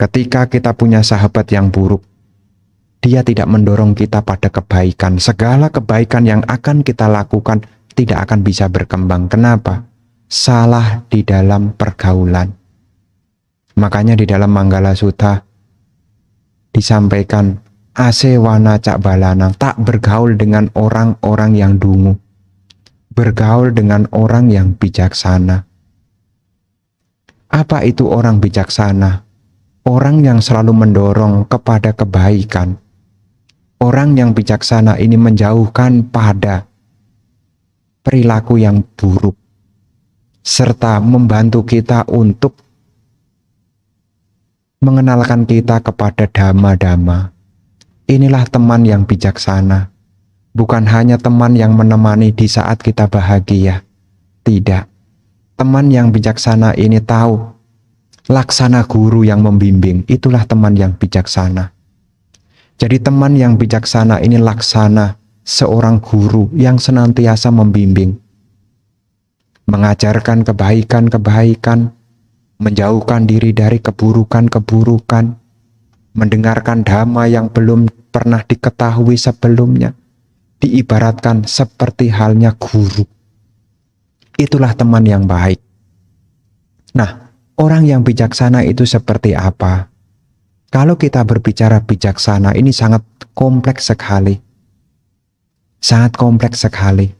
Speaker 1: Ketika kita punya sahabat yang buruk, dia tidak mendorong kita pada kebaikan. Segala kebaikan yang akan kita lakukan tidak akan bisa berkembang. Kenapa? Salah di dalam pergaulan. Makanya di dalam Manggala Sutta disampaikan, asewana cak balana, tak bergaul dengan orang-orang yang dungu, bergaul dengan orang yang bijaksana. Apa itu orang bijaksana? Orang yang selalu mendorong kepada kebaikan. Orang yang bijaksana ini menjauhkan pada perilaku yang buruk, serta membantu kita untuk mengenalkan kita kepada dhamma-dhamma. Inilah teman yang bijaksana, bukan hanya teman yang menemani di saat kita bahagia. Tidak, teman yang bijaksana ini tahu laksana guru yang membimbing. Itulah teman yang bijaksana. Jadi teman yang bijaksana ini laksana seorang guru yang senantiasa membimbing, mengajarkan kebaikan-kebaikan, menjauhkan diri dari keburukan-keburukan, mendengarkan dhamma yang belum pernah diketahui sebelumnya, diibaratkan seperti halnya guru. Itulah teman yang baik. Nah, orang yang bijaksana itu seperti apa? Kalau kita berbicara bijaksana, ini sangat kompleks sekali. Sangat kompleks sekali.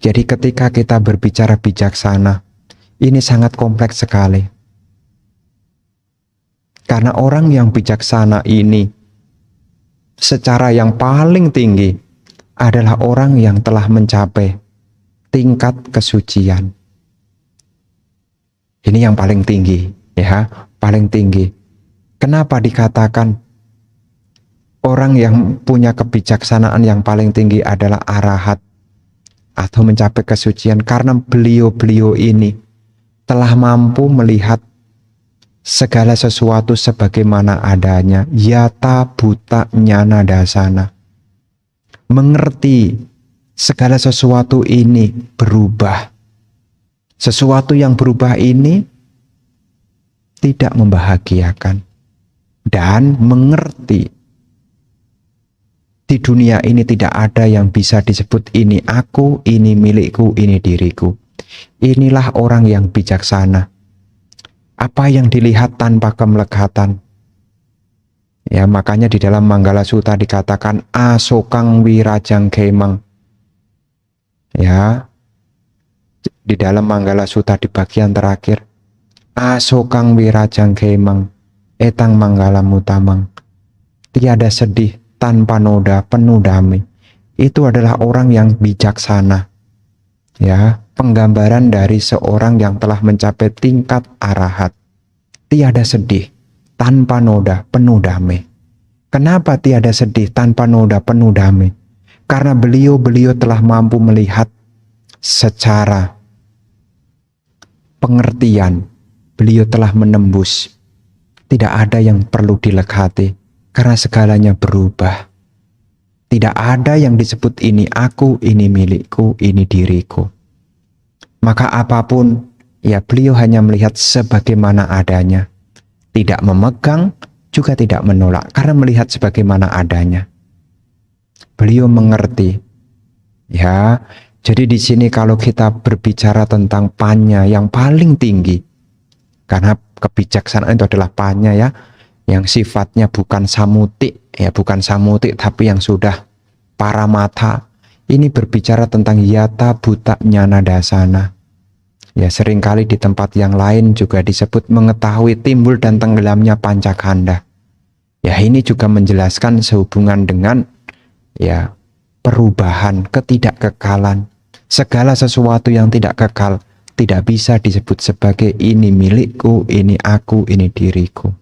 Speaker 1: Jadi ketika kita berbicara bijaksana, ini sangat kompleks sekali. Karena orang yang bijaksana ini, secara yang paling tinggi, adalah orang yang telah mencapai tingkat kesucian. Ini yang paling tinggi. Ya, paling tinggi. Kenapa dikatakan orang yang punya kebijaksanaan yang paling tinggi adalah arahat atau mencapai kesucian? Karena beliau-beliau ini telah mampu melihat segala sesuatu sebagaimana adanya, yata buta nyana dasana. Mengerti segala sesuatu ini berubah. Sesuatu yang berubah ini tidak membahagiakan, dan mengerti di dunia ini tidak ada yang bisa disebut ini aku, ini milikku, ini diriku. Inilah orang yang bijaksana. Apa yang dilihat tanpa kemelekatan. Ya, makanya di dalam Manggala Sutta dikatakan asokang wirajang kemang. Ya, di dalam Manggala Sutta di bagian terakhir, asokang wirajang kemang etang manggala mutamang. Tiada sedih tanpa noda, penuh damai. Itu adalah orang yang bijaksana. Ya, penggambaran dari seorang yang telah mencapai tingkat arahat. Tiada sedih tanpa noda, penuh damai. Kenapa tiada sedih tanpa noda, penuh damai? Karena beliau telah mampu melihat secara pengertian. Beliau telah menembus. Tidak ada yang perlu dilekati karena segalanya berubah. Tidak ada yang disebut ini aku, ini milikku, ini diriku. Maka apapun, ya beliau hanya melihat sebagaimana adanya. Tidak memegang, juga tidak menolak karena melihat sebagaimana adanya. Beliau mengerti. Ya, jadi di sini kalau kita berbicara tentang panya yang paling tinggi, karena kebijaksanaan itu adalah panya ya, yang sifatnya bukan samutik, ya bukan samutik tapi yang sudah paramata. Ini berbicara tentang yata buta nyana dasana. Ya seringkali di tempat yang lain juga disebut mengetahui timbul dan tenggelamnya pancakanda. Ya ini juga menjelaskan sehubungan dengan ya perubahan, ketidakkekalan. Segala sesuatu yang tidak kekal tidak bisa disebut sebagai ini milikku, ini aku, ini diriku.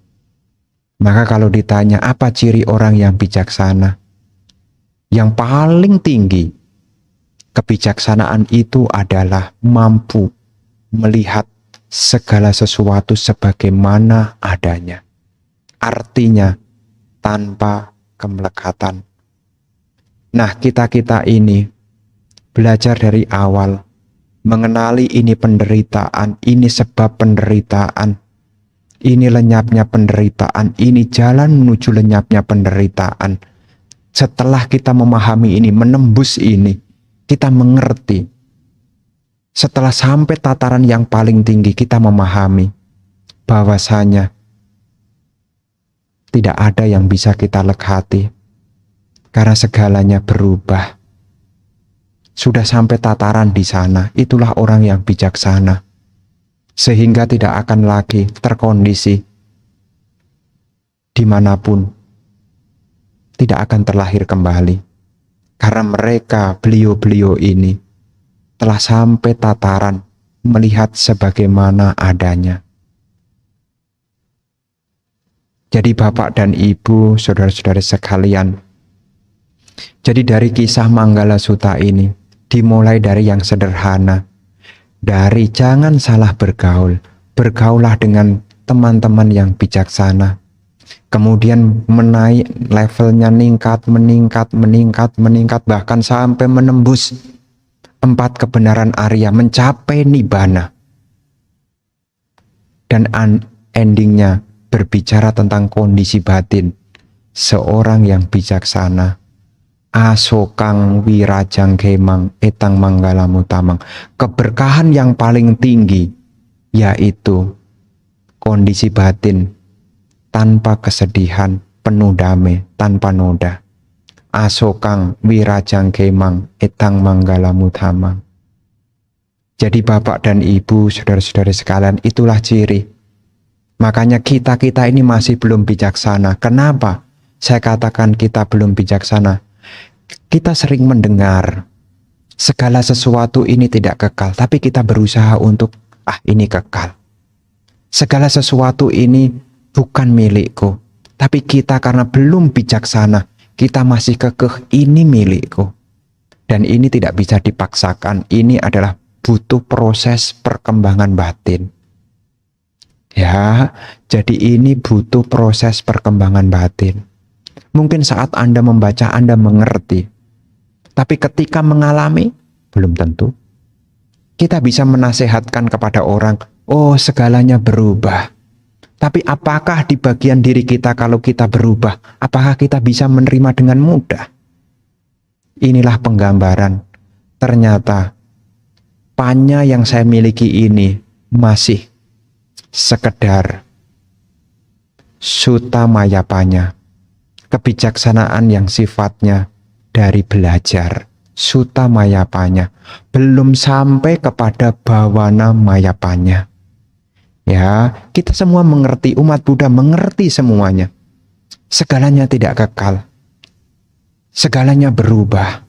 Speaker 1: Maka kalau ditanya apa ciri orang yang bijaksana? Yang paling tinggi kebijaksanaan itu adalah mampu melihat segala sesuatu sebagaimana adanya. Artinya tanpa kemelekatan. Nah, kita-kita ini belajar dari awal, mengenali ini penderitaan, ini sebab penderitaan, ini lenyapnya penderitaan, ini jalan menuju lenyapnya penderitaan. Setelah kita memahami ini, menembus ini, kita mengerti. Setelah sampai tataran yang paling tinggi, kita memahami bahwasanya tidak ada yang bisa kita lekati karena segalanya berubah. sudah sampai tataran di sana, itulah orang yang bijaksana. Sehingga tidak akan lagi terkondisi dimanapun, tidak akan terlahir kembali. Karena mereka, beliau-beliau ini, telah sampai tataran melihat sebagaimana adanya. Jadi Bapak dan Ibu, saudara-saudara sekalian, jadi dari kisah Manggala Sutta ini, dimulai dari yang sederhana, dari jangan salah bergaul, bergaullah dengan teman-teman yang bijaksana. Kemudian menaik levelnya, meningkat, bahkan sampai menembus 4 kebenaran Arya, mencapai Nibbana. Dan endingnya berbicara tentang kondisi batin seorang yang bijaksana. Asokang wirajang kemang etang manggala mutamang. Keberkahan yang paling tinggi yaitu kondisi batin tanpa kesedihan, penuh damai, tanpa noda. Asokang wirajang kemang etang manggala mutamang. Jadi Bapak dan Ibu, saudara-saudara sekalian, itulah ciri. Makanya kita ini masih belum bijaksana. Kenapa saya katakan kita belum bijaksana? Kita sering mendengar segala sesuatu ini tidak kekal, tapi kita berusaha untuk ini kekal. Segala sesuatu ini bukan milikku, tapi kita karena belum bijaksana, kita masih kekeh ini milikku. Dan ini tidak bisa dipaksakan. Ini adalah butuh proses perkembangan batin. Ya, jadi ini butuh proses perkembangan batin. Mungkin saat Anda membaca, Anda mengerti. Tapi ketika mengalami, belum tentu. Kita bisa menasehatkan kepada orang, oh segalanya berubah. Tapi apakah di bagian diri kita kalau kita berubah, apakah kita bisa menerima dengan mudah? Inilah penggambaran. Ternyata, panya yang saya miliki ini masih sekedar sutta maya panya. Kebijaksanaan yang sifatnya dari belajar, sutta mayapanya, belum sampai kepada bawana mayapanya. Ya, kita semua mengerti, umat Buddha mengerti semuanya. Segalanya tidak kekal, segalanya berubah.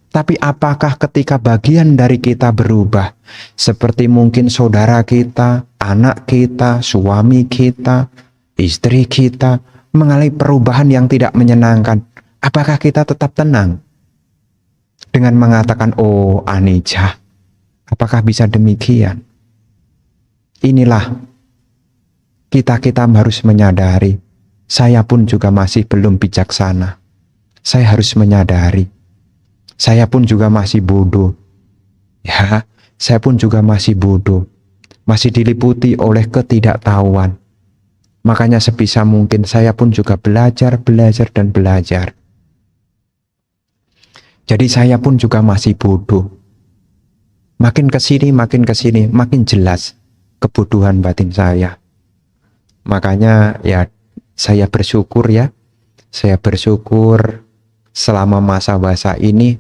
Speaker 1: Tapi apakah ketika bagian dari kita berubah, seperti mungkin saudara kita, anak kita, suami kita, istri kita, mengalami perubahan yang tidak menyenangkan, apakah kita tetap tenang dengan mengatakan oh anicca? Apakah bisa demikian? Inilah kita harus menyadari, saya pun juga masih belum bijaksana. Saya harus menyadari, saya pun juga masih bodoh. Ya, saya pun juga masih bodoh, masih diliputi oleh ketidaktahuan. Makanya sebisa mungkin saya pun juga belajar. Jadi saya pun juga masih bodoh. Makin kesini, makin jelas kebodohan batin saya. Makanya ya saya bersyukur ya. Saya bersyukur selama masa wasa ini,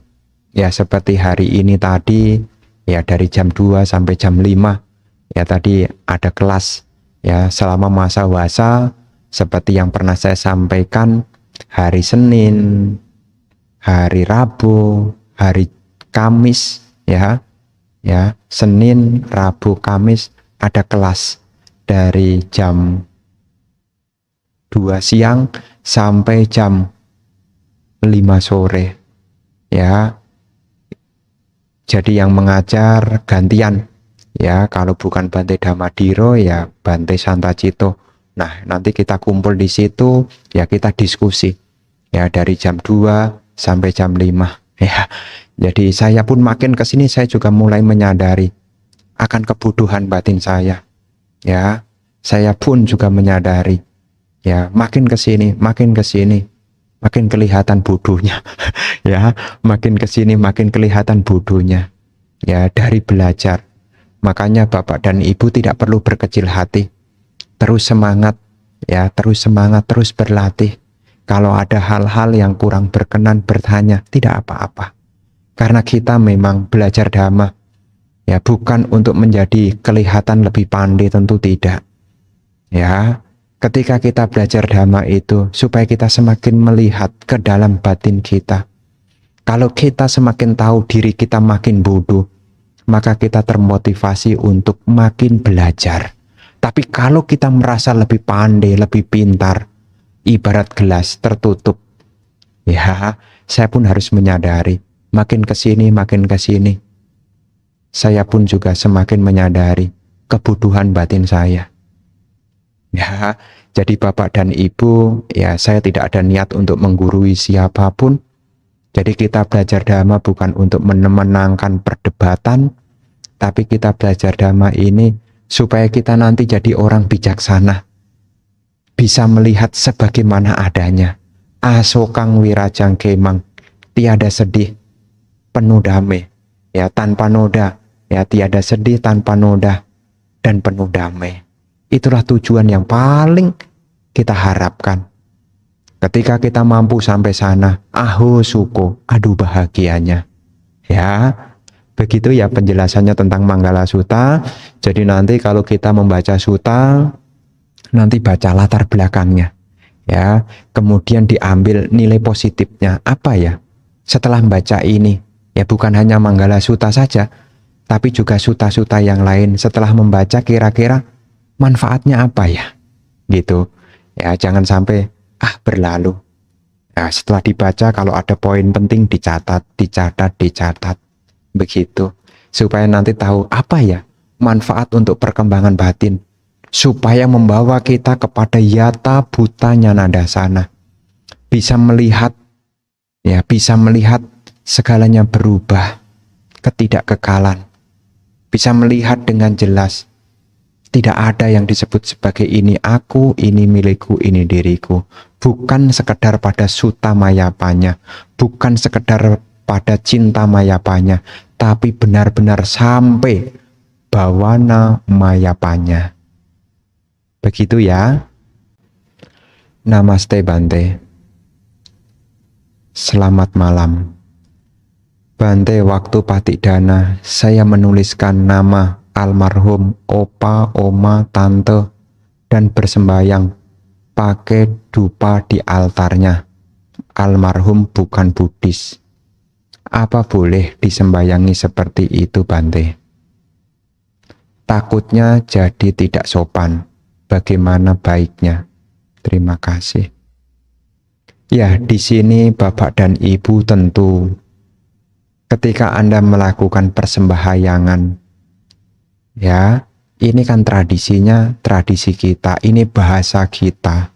Speaker 1: ya seperti hari ini tadi, ya dari jam 2 sampai jam 5, ya tadi ada kelas. Ya, selama masa wasa seperti yang pernah saya sampaikan, hari Senin, hari Rabu, hari Kamis, ya Senin, Rabu, Kamis ada kelas dari jam 2 siang sampai jam 5 sore. Ya, jadi yang mengajar gantian. Ya, kalau bukan Bante Dhammadhiro ya Bante Santacito. Nah, nanti kita kumpul di situ, ya kita diskusi. Ya, dari jam 2 sampai jam 5. Ya, jadi saya pun makin kesini saya juga mulai menyadari akan kebutuhan batin saya. Ya, saya pun juga menyadari. Ya, makin kesini, makin kelihatan bodohnya. Ya, makin kesini, makin kelihatan bodohnya. Ya, dari belajar. Makanya Bapak dan Ibu tidak perlu berkecil hati. Terus semangat, ya, terus berlatih. Kalau ada hal-hal yang kurang berkenan bertanya, tidak apa-apa. Karena kita memang belajar dhamma, ya bukan untuk menjadi kelihatan lebih pandai, tentu tidak. Ya, ketika kita belajar dhamma itu supaya kita semakin melihat ke dalam batin kita. Kalau kita semakin tahu diri kita makin bodoh, maka kita termotivasi untuk makin belajar. Tapi kalau kita merasa lebih pandai, lebih pintar, ibarat gelas tertutup, ya saya pun harus menyadari, makin ke sini, saya pun juga semakin menyadari kebutuhan batin saya. Ya, jadi Bapak dan Ibu, ya saya tidak ada niat untuk menggurui siapapun. Jadi kita belajar dhamma bukan untuk memenangkan perdebatan, tapi kita belajar dhamma ini supaya kita nanti jadi orang bijaksana, bisa melihat sebagaimana adanya. Asokang wirajang kemang, tiada sedih, penuh damai, ya tanpa noda, ya tiada sedih tanpa noda dan penuh damai. Itulah tujuan yang paling kita harapkan. Ketika kita mampu sampai sana, aho suko, aduh bahagianya. Ya, begitu ya penjelasannya tentang Manggala Sutta. Jadi nanti kalau kita membaca sutta, nanti baca latar belakangnya. Ya, kemudian diambil nilai positifnya apa ya? Setelah membaca ini, ya bukan hanya Manggala Sutta saja, tapi juga sutta-sutta yang lain. Setelah membaca kira-kira manfaatnya apa ya? Gitu. Ya, jangan sampai berlalu. Nah, setelah dibaca kalau ada poin penting dicatat. Begitu. Supaya nanti tahu apa ya manfaat untuk perkembangan batin. Supaya membawa kita kepada yata bhuta nyanadasana. Bisa melihat, ya bisa melihat segalanya berubah. Ketidakkekalan. Bisa melihat dengan jelas. Tidak ada yang disebut sebagai ini aku, ini milikku, ini diriku. Bukan sekedar pada sutta mayapanya, bukan sekedar pada cinta mayapanya, tapi benar-benar sampai bawana mayapanya. Begitu ya. Namaste Bante. Selamat malam. Bante, waktu Patidana saya menuliskan nama almarhum opa, oma, tante dan bersembayang pakai dupa di altarnya. Almarhum bukan Buddhis. Apa boleh disembayangi seperti itu, Bante? Takutnya jadi tidak sopan. Bagaimana baiknya? Terima kasih. Ya, di sini Bapak dan Ibu tentu ketika Anda melakukan persembahyangan, ya, ini kan tradisinya, tradisi kita, ini bahasa kita.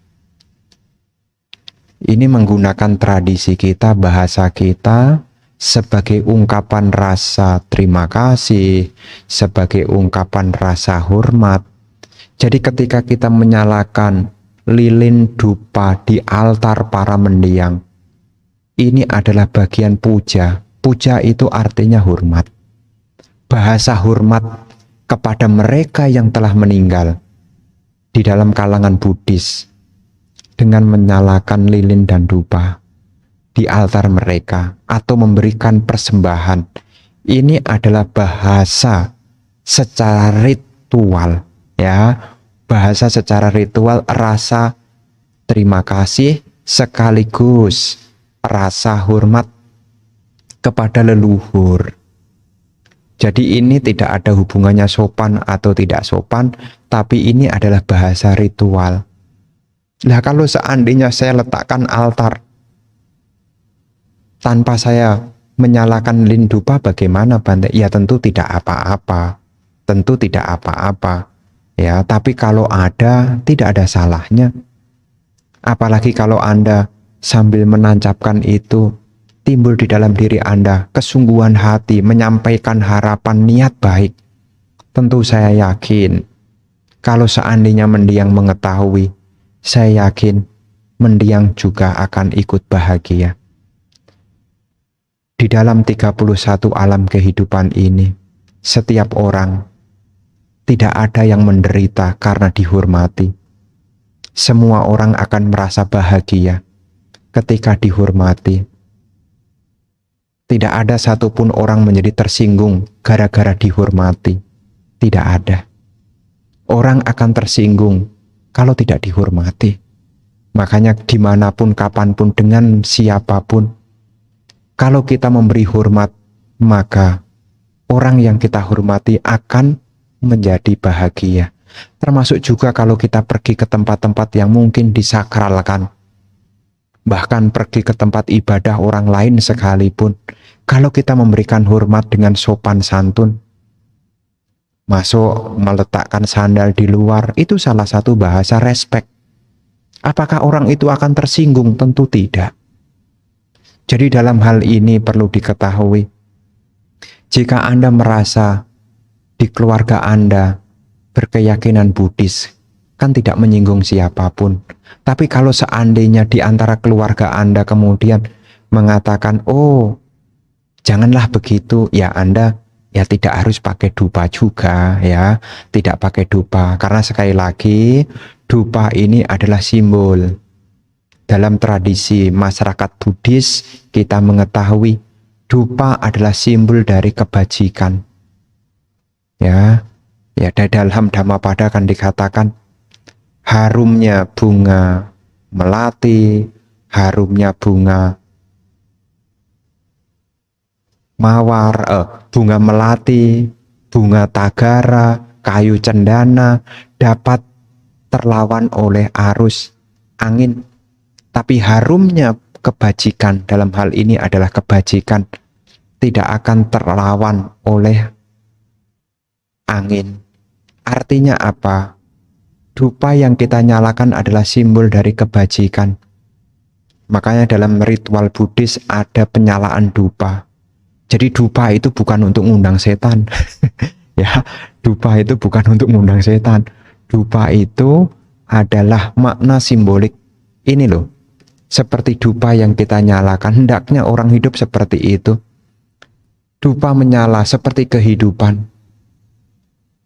Speaker 1: Ini menggunakan tradisi kita, bahasa kita sebagai ungkapan rasa terima kasih, sebagai ungkapan rasa hormat. Jadi ketika kita menyalakan lilin dupa di altar para mendiang, ini adalah bagian puja. Puja itu artinya hormat. Bahasa hormat kepada mereka yang telah meninggal di dalam kalangan Buddhis dengan menyalakan lilin dan dupa di altar mereka atau memberikan persembahan. Ini adalah bahasa secara ritual, ya, bahasa secara ritual, rasa terima kasih sekaligus rasa hormat kepada leluhur. Jadi ini tidak ada hubungannya sopan atau tidak sopan, tapi ini adalah bahasa ritual. Nah, kalau seandainya saya letakkan altar tanpa saya menyalakan lilin dupa, bagaimana, Bante? Ya tentu tidak apa-apa. Tentu tidak apa-apa. Ya, tapi kalau ada, tidak ada salahnya. Apalagi kalau Anda sambil menancapkan itu, timbul di dalam diri Anda kesungguhan hati menyampaikan harapan niat baik. Tentu saya yakin kalau seandainya mendiang mengetahui, saya yakin mendiang juga akan ikut bahagia. Di dalam 31 alam kehidupan ini, setiap orang tidak ada yang menderita karena dihormati. Semua orang akan merasa bahagia ketika dihormati. Tidak ada satupun orang menjadi tersinggung gara-gara dihormati. Tidak ada. Orang akan tersinggung kalau tidak dihormati. Makanya dimanapun, kapanpun, dengan siapapun, kalau kita memberi hormat, maka orang yang kita hormati akan menjadi bahagia. Termasuk juga kalau kita pergi ke tempat-tempat yang mungkin disakralkan. Bahkan pergi ke tempat ibadah orang lain sekalipun, kalau kita memberikan hormat dengan sopan santun, masuk meletakkan sandal di luar, itu salah satu bahasa respek. Apakah orang itu akan tersinggung? Tentu tidak. Jadi dalam hal ini perlu diketahui, jika Anda merasa di keluarga Anda berkeyakinan Buddhis, kan tidak menyinggung siapapun. Tapi kalau seandainya di antara keluarga Anda kemudian mengatakan, oh janganlah begitu, ya Anda ya tidak harus pakai dupa juga ya, tidak pakai dupa. Karena sekali lagi, dupa ini adalah simbol. Dalam tradisi masyarakat Buddhis, kita mengetahui dupa adalah simbol dari kebajikan. Ya, dalam Dhammapada kan dikatakan harumnya bunga melati, harumnya bunga mawar, bunga melati, bunga tagara, kayu cendana dapat terlawan oleh arus angin. Tapi harumnya kebajikan, dalam hal ini adalah kebajikan, tidak akan terlawan oleh angin. Artinya apa? Dupa yang kita nyalakan adalah simbol dari kebajikan. Makanya dalam ritual Buddhis ada penyalaan dupa. Jadi dupa itu bukan untuk mengundang setan. Ya, dupa itu bukan untuk mengundang setan. Dupa itu adalah makna simbolik. Ini loh, seperti dupa yang kita nyalakan, hendaknya orang hidup seperti itu. Dupa menyala seperti kehidupan.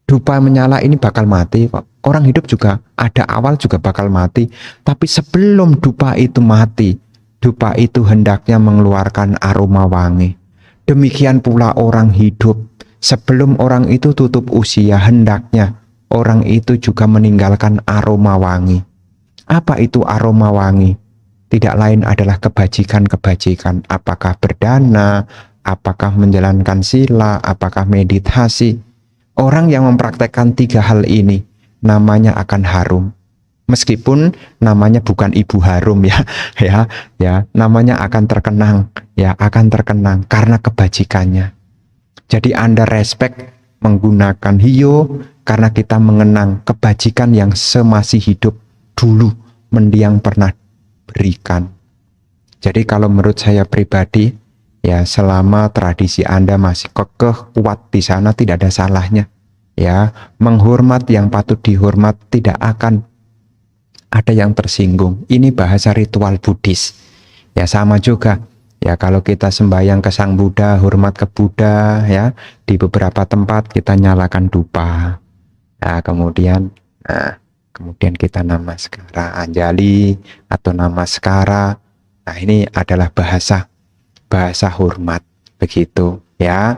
Speaker 1: Dupa menyala ini bakal mati kok. Orang hidup juga ada awal juga bakal mati. Tapi sebelum dupa itu mati, dupa itu hendaknya mengeluarkan aroma wangi. Demikian pula orang hidup. Sebelum orang itu tutup usia, hendaknya orang itu juga meninggalkan aroma wangi. Apa itu aroma wangi? Tidak lain adalah kebajikan-kebajikan. Apakah berdana, apakah menjalankan sila, apakah meditasi. Orang yang mempraktekkan tiga hal ini namanya akan harum. Meskipun namanya bukan ibu harum ya, namanya akan terkenang, ya akan terkenang karena kebajikannya. Jadi Anda respect menggunakan hiyo karena kita mengenang kebajikan yang semasih hidup dulu mendiang pernah berikan. Jadi kalau menurut saya pribadi, ya selama tradisi Anda masih kekeh kuat di sana, tidak ada salahnya. Ya, menghormat yang patut dihormat, tidak akan ada yang tersinggung. Ini bahasa ritual Buddhis. Ya sama juga. Ya kalau kita sembahyang ke Sang Buddha, hormat ke Buddha, ya di beberapa tempat kita nyalakan dupa. Nah, kemudian kita namaskara Anjali atau namaskara. Nah, ini adalah bahasa hormat begitu, ya.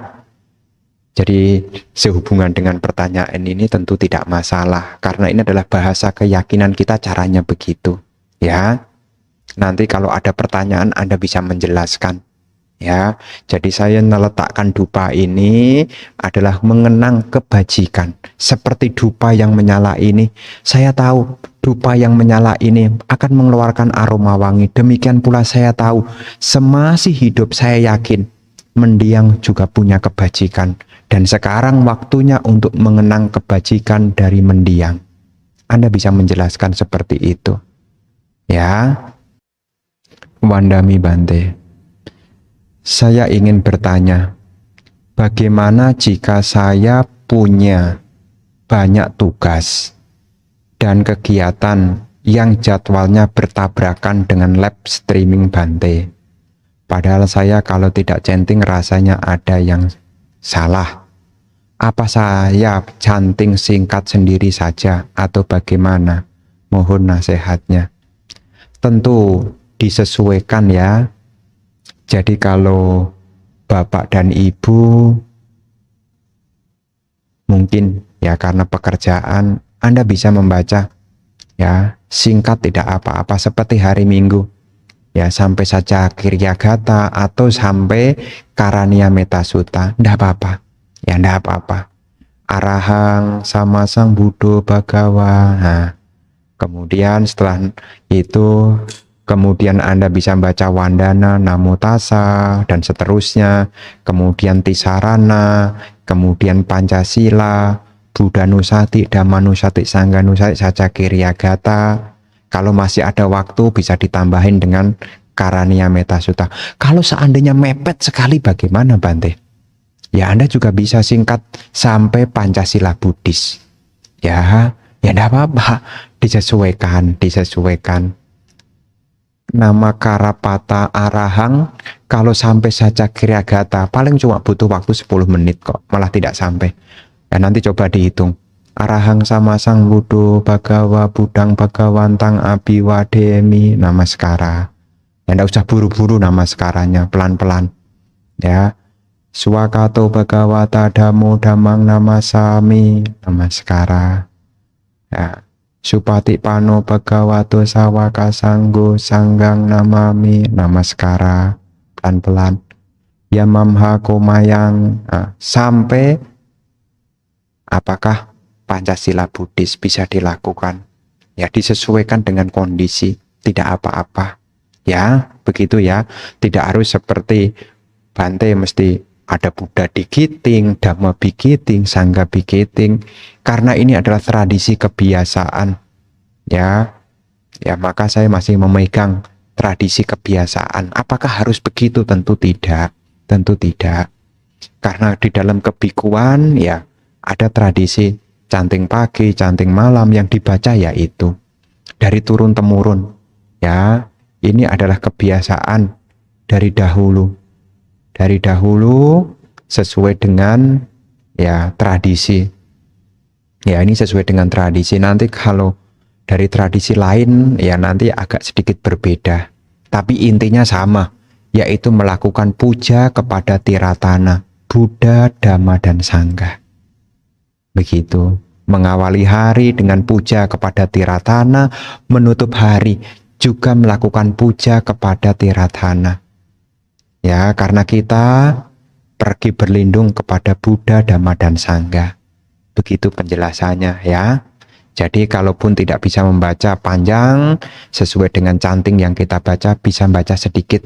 Speaker 1: Jadi sehubungan dengan pertanyaan ini tentu tidak masalah karena ini adalah bahasa keyakinan kita, caranya begitu, ya. Nanti kalau ada pertanyaan Anda bisa menjelaskan, ya. Jadi saya meletakkan dupa ini adalah mengenang kebajikan. Seperti dupa yang menyala ini, saya tahu dupa yang menyala ini akan mengeluarkan aroma wangi. Demikian pula saya tahu semasih hidup saya yakin mendiang juga punya kebajikan. Dan sekarang waktunya untuk mengenang kebajikan dari mendiang. Anda bisa menjelaskan seperti itu, ya. Wandami Bante, saya ingin bertanya, bagaimana jika saya punya banyak tugas dan kegiatan yang jadwalnya bertabrakan dengan live streaming Bante? Padahal saya kalau tidak centing rasanya ada yang salah. Apa saya canting singkat sendiri saja atau bagaimana? Mohon nasihatnya. Tentu disesuaikan ya. Jadi kalau bapak dan ibu mungkin ya karena pekerjaan Anda bisa membaca ya singkat tidak apa-apa seperti hari Minggu ya sampai saja Kiryagata atau sampai Karania Metasutta, ndak apa-apa ya, ndak apa-apa. Arahang sama sang Buddho Bhagawa. Nah, kemudian setelah itu kemudian Anda bisa baca Wandana, Namo Tassa dan seterusnya, kemudian Tisarana, kemudian Pancasila, Buddhanusati, Dhammanusati, Sanghanusati, Saca Kiryagata. Kalau masih ada waktu bisa ditambahin dengan Karania Metasutta. Kalau seandainya mepet sekali bagaimana Bante? Ya Anda juga bisa singkat sampai Pancasila Buddhis. Ya enggak apa-apa, disesuaikan. Nama Karapata Arahang kalau sampai saja Kiryagata paling cuma butuh waktu 10 menit kok, malah tidak sampai. Ya nanti coba dihitung. Arahang sama sang Buddho Bhagawa Budang Bhagawantang Abiwademi Namaskara. Ya enggak usah buru-buru namaskaranya, pelan-pelan. Ya. Swakato Bhagawata Dhammo Dhammang Namasami Namaskara. Ya. Supati Pano Bhagavato Sawaka Sanggo Sanggang Namami Namaskara, pelan-pelan. Yamamha Komayang. Nah, sampai apakah Pancasila Buddhis bisa dilakukan? Ya disesuaikan dengan kondisi, tidak apa-apa. Ya begitu ya, tidak harus seperti Bante mesti ada Buddha digiting, Dhamma bigiting, Sangha bigiting, karena ini adalah tradisi kebiasaan. Ya, maka saya masih memegang tradisi kebiasaan. Apakah harus begitu? Tentu tidak, Karena di dalam kebikuan ya ada tradisi canting pagi, canting malam yang dibaca yaitu dari turun temurun. Ya, ini adalah kebiasaan dari dahulu. Sesuai dengan ya tradisi. Ya ini sesuai dengan tradisi. Nanti kalau dari tradisi lain ya nanti agak sedikit berbeda. Tapi intinya sama, yaitu melakukan puja kepada Tiratana, Buddha, Dhamma, dan Sangha. Begitu. Mengawali hari dengan puja kepada Tiratana, menutup hari juga melakukan puja kepada Tiratana. Ya, karena kita pergi berlindung kepada Buddha, Dhamma, dan Sangha. Begitu penjelasannya ya. Jadi kalaupun tidak bisa membaca panjang sesuai dengan canting yang kita baca, bisa baca sedikit.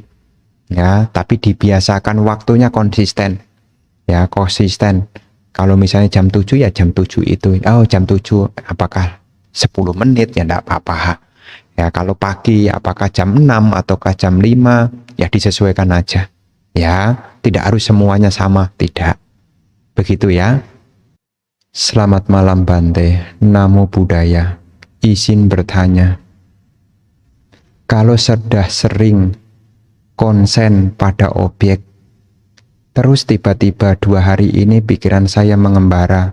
Speaker 1: Ya, tapi dibiasakan waktunya konsisten. Ya, konsisten. Kalau misalnya jam 7 ya jam 7 itu. Oh, jam 7 apakah 10 menit ya enggak apa-apa. Ya, kalau pagi apakah jam 6 ataukah jam 5 ya disesuaikan aja. Ya, tidak harus semuanya sama, tidak. Begitu ya. Selamat malam Bante, Namo Buddhaya. Izin bertanya. Kalau sudah sering konsen pada objek, terus tiba-tiba 2 hari ini pikiran saya mengembara.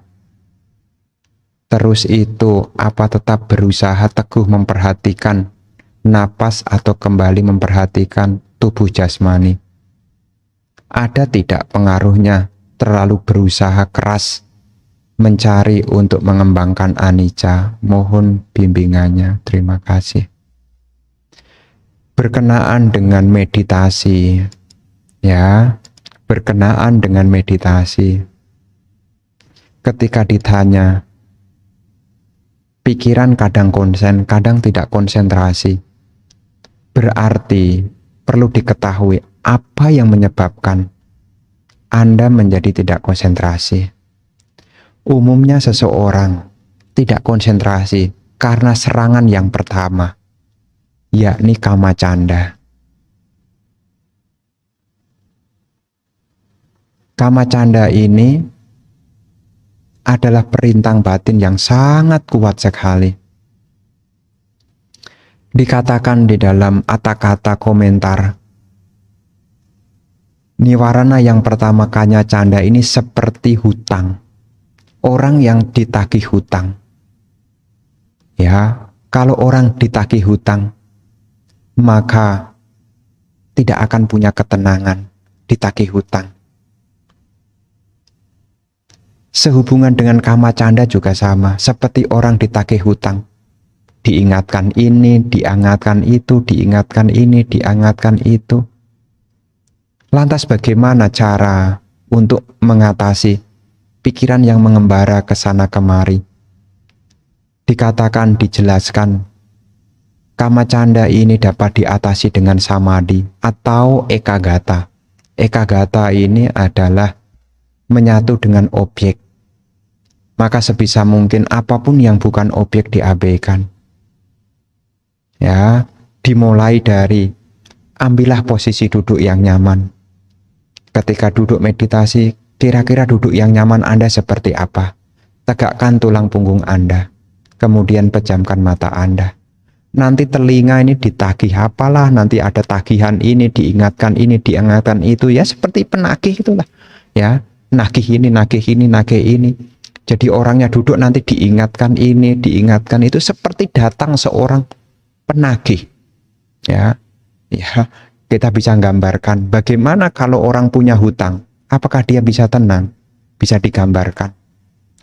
Speaker 1: Terus itu apa tetap berusaha teguh memperhatikan napas atau kembali memperhatikan tubuh jasmani? Ada tidak pengaruhnya terlalu berusaha keras mencari untuk mengembangkan anicca? Mohon bimbingannya. Terima kasih. Berkenaan dengan meditasi, ya, berkenaan dengan meditasi. Ketika ditanya, pikiran kadang konsen, kadang tidak konsentrasi. Berarti perlu diketahui apa yang menyebabkan Anda menjadi tidak konsentrasi. Umumnya seseorang tidak konsentrasi karena serangan yang pertama, yakni kamacanda. Kamacanda ini adalah perintang batin yang sangat kuat sekali. Dikatakan di dalam kata-kata komentar, niwarana yang pertama kanya canda ini seperti hutang. Orang yang ditagih hutang. Ya, kalau orang ditagih hutang, maka tidak akan punya ketenangan. Ditagih hutang. Sehubungan dengan kama canda juga sama, seperti orang ditagih hutang. Diingatkan ini, diingatkan itu, diingatkan ini, diingatkan itu. Lantas bagaimana cara untuk mengatasi pikiran yang mengembara ke sana kemari? Dikatakan, dijelaskan, kama canda ini dapat diatasi dengan samadhi atau ekagata. Ekagata ini adalah menyatu dengan objek. Maka sebisa mungkin apapun yang bukan objek diabaikan. Ya, dimulai dari ambillah posisi duduk yang nyaman. Ketika duduk meditasi, kira-kira duduk yang nyaman Anda seperti apa? Tegakkan tulang punggung Anda, kemudian pejamkan mata Anda. Nanti telinga ini ditagih apalah, nanti ada tagihan ini, diingatkan itu, ya seperti penagih itulah. Ya, nagih ini, nagih ini, nagih ini. Jadi orangnya duduk nanti diingatkan ini, diingatkan itu, seperti datang seorang penagih. Ya, ya, kita bisa gambarkan bagaimana kalau orang punya hutang, apakah dia bisa tenang? Bisa digambarkan.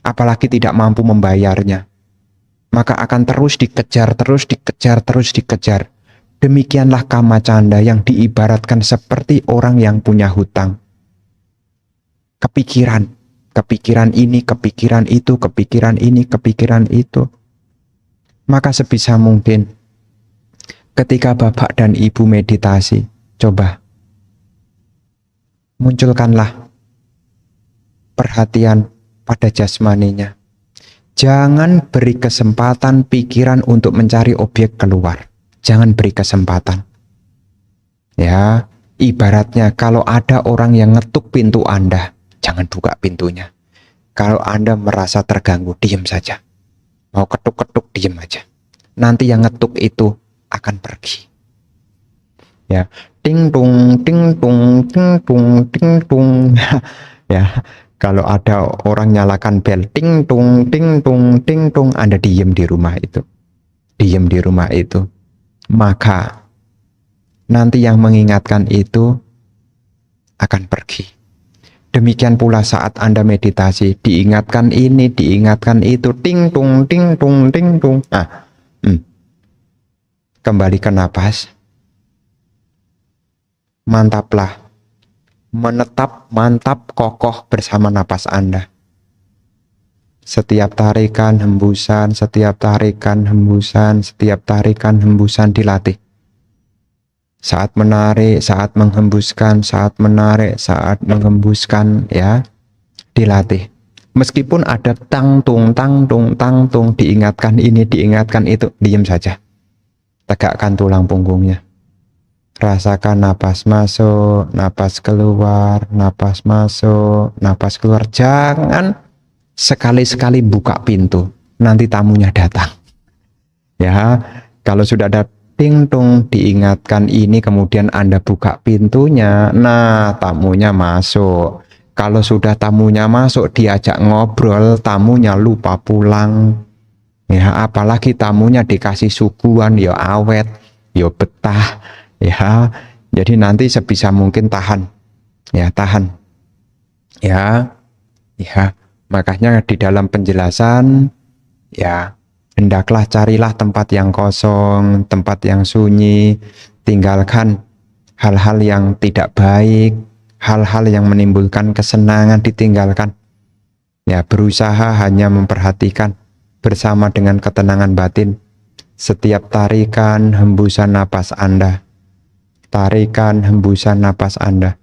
Speaker 1: Apalagi tidak mampu membayarnya, maka akan terus dikejar, terus dikejar, terus dikejar. Demikianlah kama canda yang diibaratkan seperti orang yang punya hutang. Kepikiran ini, kepikiran itu, kepikiran ini, kepikiran itu. Maka sebisa mungkin ketika Bapak dan Ibu meditasi, coba munculkanlah perhatian pada jasmaninya. Jangan beri kesempatan pikiran untuk mencari objek keluar. Jangan beri kesempatan. Ya, ibaratnya kalau ada orang yang ngetuk pintu Anda, jangan buka pintunya. Kalau Anda merasa terganggu, diam saja. Mau ketuk-ketuk, diam aja. Nanti yang ngetuk itu akan pergi. Ya, ting tung, ting tung, ting tung, ting tung. Ya, kalau ada orang nyalakan bel, ting tung, ting tung, ting tung, Anda diam di rumah itu. Diam di rumah itu. Maka nanti yang mengingatkan itu akan pergi. Demikian pula saat Anda meditasi, diingatkan ini, diingatkan itu, ting tung, ting tung, ting tung. Kembali ke napas. Mantaplah. Menetap mantap kokoh bersama napas Anda. Setiap tarikan, hembusan, setiap tarikan, hembusan, setiap tarikan, hembusan dilatih. Saat menarik, saat menghembuskan, saat menarik, saat menghembuskan, ya, dilatih. Meskipun ada tang tung, diingatkan ini, diingatkan itu, diam saja. Tegakkan tulang punggungnya. Rasakan napas masuk, napas keluar, napas masuk, napas keluar. Jangan sekali-sekali buka pintu, nanti tamunya datang. Ya, kalau sudah ada ting tung diingatkan ini, kemudian Anda buka pintunya, nah tamunya masuk. Kalau sudah tamunya masuk, diajak ngobrol, tamunya lupa pulang. Ya, apalagi tamunya dikasih suguhan, ya awet, ya betah. Ya, jadi nanti sebisa mungkin tahan. Ya, tahan. Ya, ya. Makanya di dalam penjelasan, ya, hendaklah carilah tempat yang kosong, tempat yang sunyi, tinggalkan hal-hal yang tidak baik, hal-hal yang menimbulkan kesenangan ditinggalkan. Ya, berusaha hanya memperhatikan bersama dengan ketenangan batin setiap tarikan hembusan napas Anda. Tarikan hembusan napas Anda.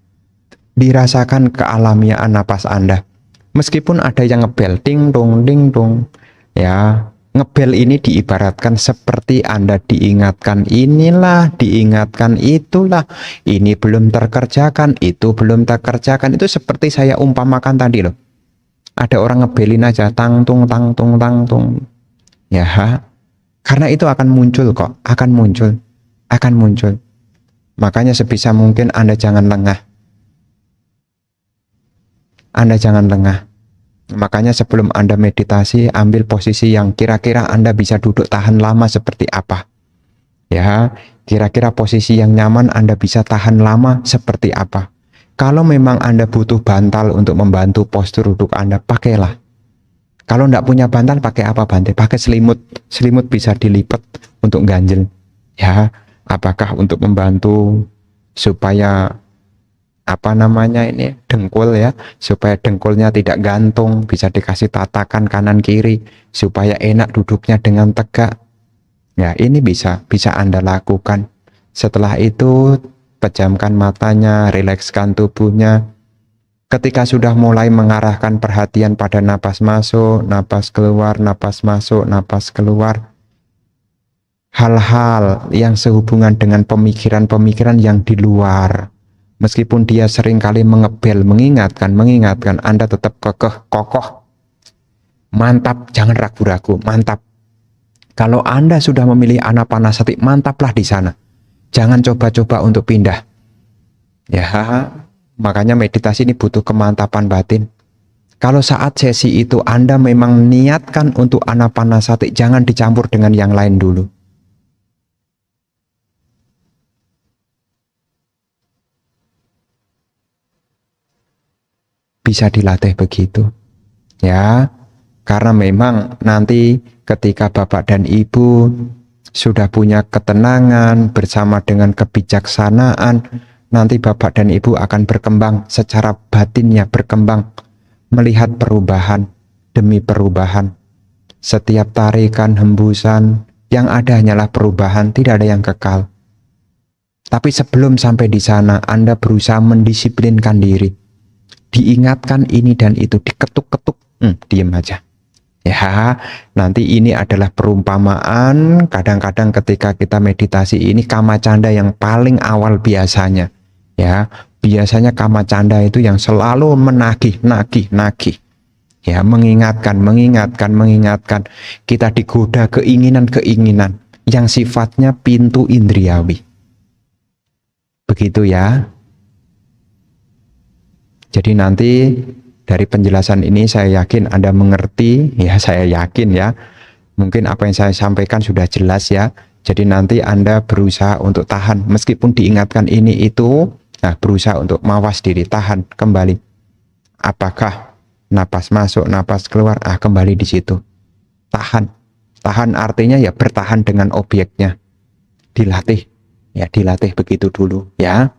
Speaker 1: Dirasakan kealamiaan napas Anda. Meskipun ada yang ngebel, ting dong, ding dong. Ya, ngebel ini diibaratkan seperti Anda diingatkan inilah, diingatkan itulah. Ini belum terkerjakan, itu belum terkerjakan. Itu seperti saya umpamakan tadi loh. Ada orang ngebelin aja, tang tung, tang tung, tang tung. Ya, karena itu akan muncul kok, akan muncul, akan muncul. Makanya sebisa mungkin Anda jangan lengah. Anda jangan lengah. Makanya sebelum Anda meditasi, ambil posisi yang kira-kira Anda bisa duduk tahan lama seperti apa. Ya, kira-kira posisi yang nyaman Anda bisa tahan lama seperti apa. Kalau memang Anda butuh bantal untuk membantu postur duduk Anda, pakailah. Kalau enggak punya bantal, pakai apa Bante? Pakai selimut. Selimut bisa dilipat untuk ganjel. Ya, apakah untuk membantu supaya apa namanya ini dengkul ya, supaya dengkulnya tidak gantung, bisa dikasih tatakan kanan kiri supaya enak duduknya dengan tegak. Ya, ini bisa Anda lakukan. Setelah itu pejamkan matanya, rilekskan tubuhnya. Ketika sudah mulai mengarahkan perhatian pada napas masuk, napas keluar, napas masuk, napas keluar, hal-hal yang sehubungan dengan pemikiran-pemikiran yang di luar, meskipun dia seringkali mengebel, mengingatkan, Anda tetap kekeh, kokoh, mantap, jangan ragu-ragu, mantap. Kalau Anda sudah memilih anapanasati, mantaplah di sana. Jangan coba-coba untuk pindah. Ya, makanya meditasi ini butuh kemantapan batin. Kalau saat sesi itu Anda memang niatkan untuk anapanasati, jangan dicampur dengan yang lain dulu. Bisa dilatih begitu. Ya, karena memang nanti ketika Bapak dan Ibu sudah punya ketenangan bersama dengan kebijaksanaan, nanti Bapak dan Ibu akan berkembang secara batinnya, berkembang melihat perubahan demi perubahan. Setiap tarikan, hembusan, yang ada hanyalah perubahan, tidak ada yang kekal. Tapi sebelum sampai di sana, Anda berusaha mendisiplinkan diri. Diingatkan ini dan itu, diketuk-ketuk, diam aja. Ya, nanti ini adalah perumpamaan. Kadang-kadang ketika kita meditasi ini kama canda yang paling awal biasanya. Ya, biasanya kama canda itu yang selalu menagih. Ya, mengingatkan. Kita digoda keinginan-keinginan yang sifatnya pintu indriawi. Begitu ya. Jadi nanti dari penjelasan ini saya yakin Anda mengerti, ya saya yakin ya. Mungkin apa yang saya sampaikan sudah jelas ya. Jadi nanti Anda berusaha untuk tahan, meskipun diingatkan ini itu, nah berusaha untuk mawas diri, tahan kembali. Apakah napas masuk, napas keluar, kembali di situ. Tahan. Tahan artinya ya bertahan dengan objeknya. Dilatih. Ya dilatih begitu dulu ya.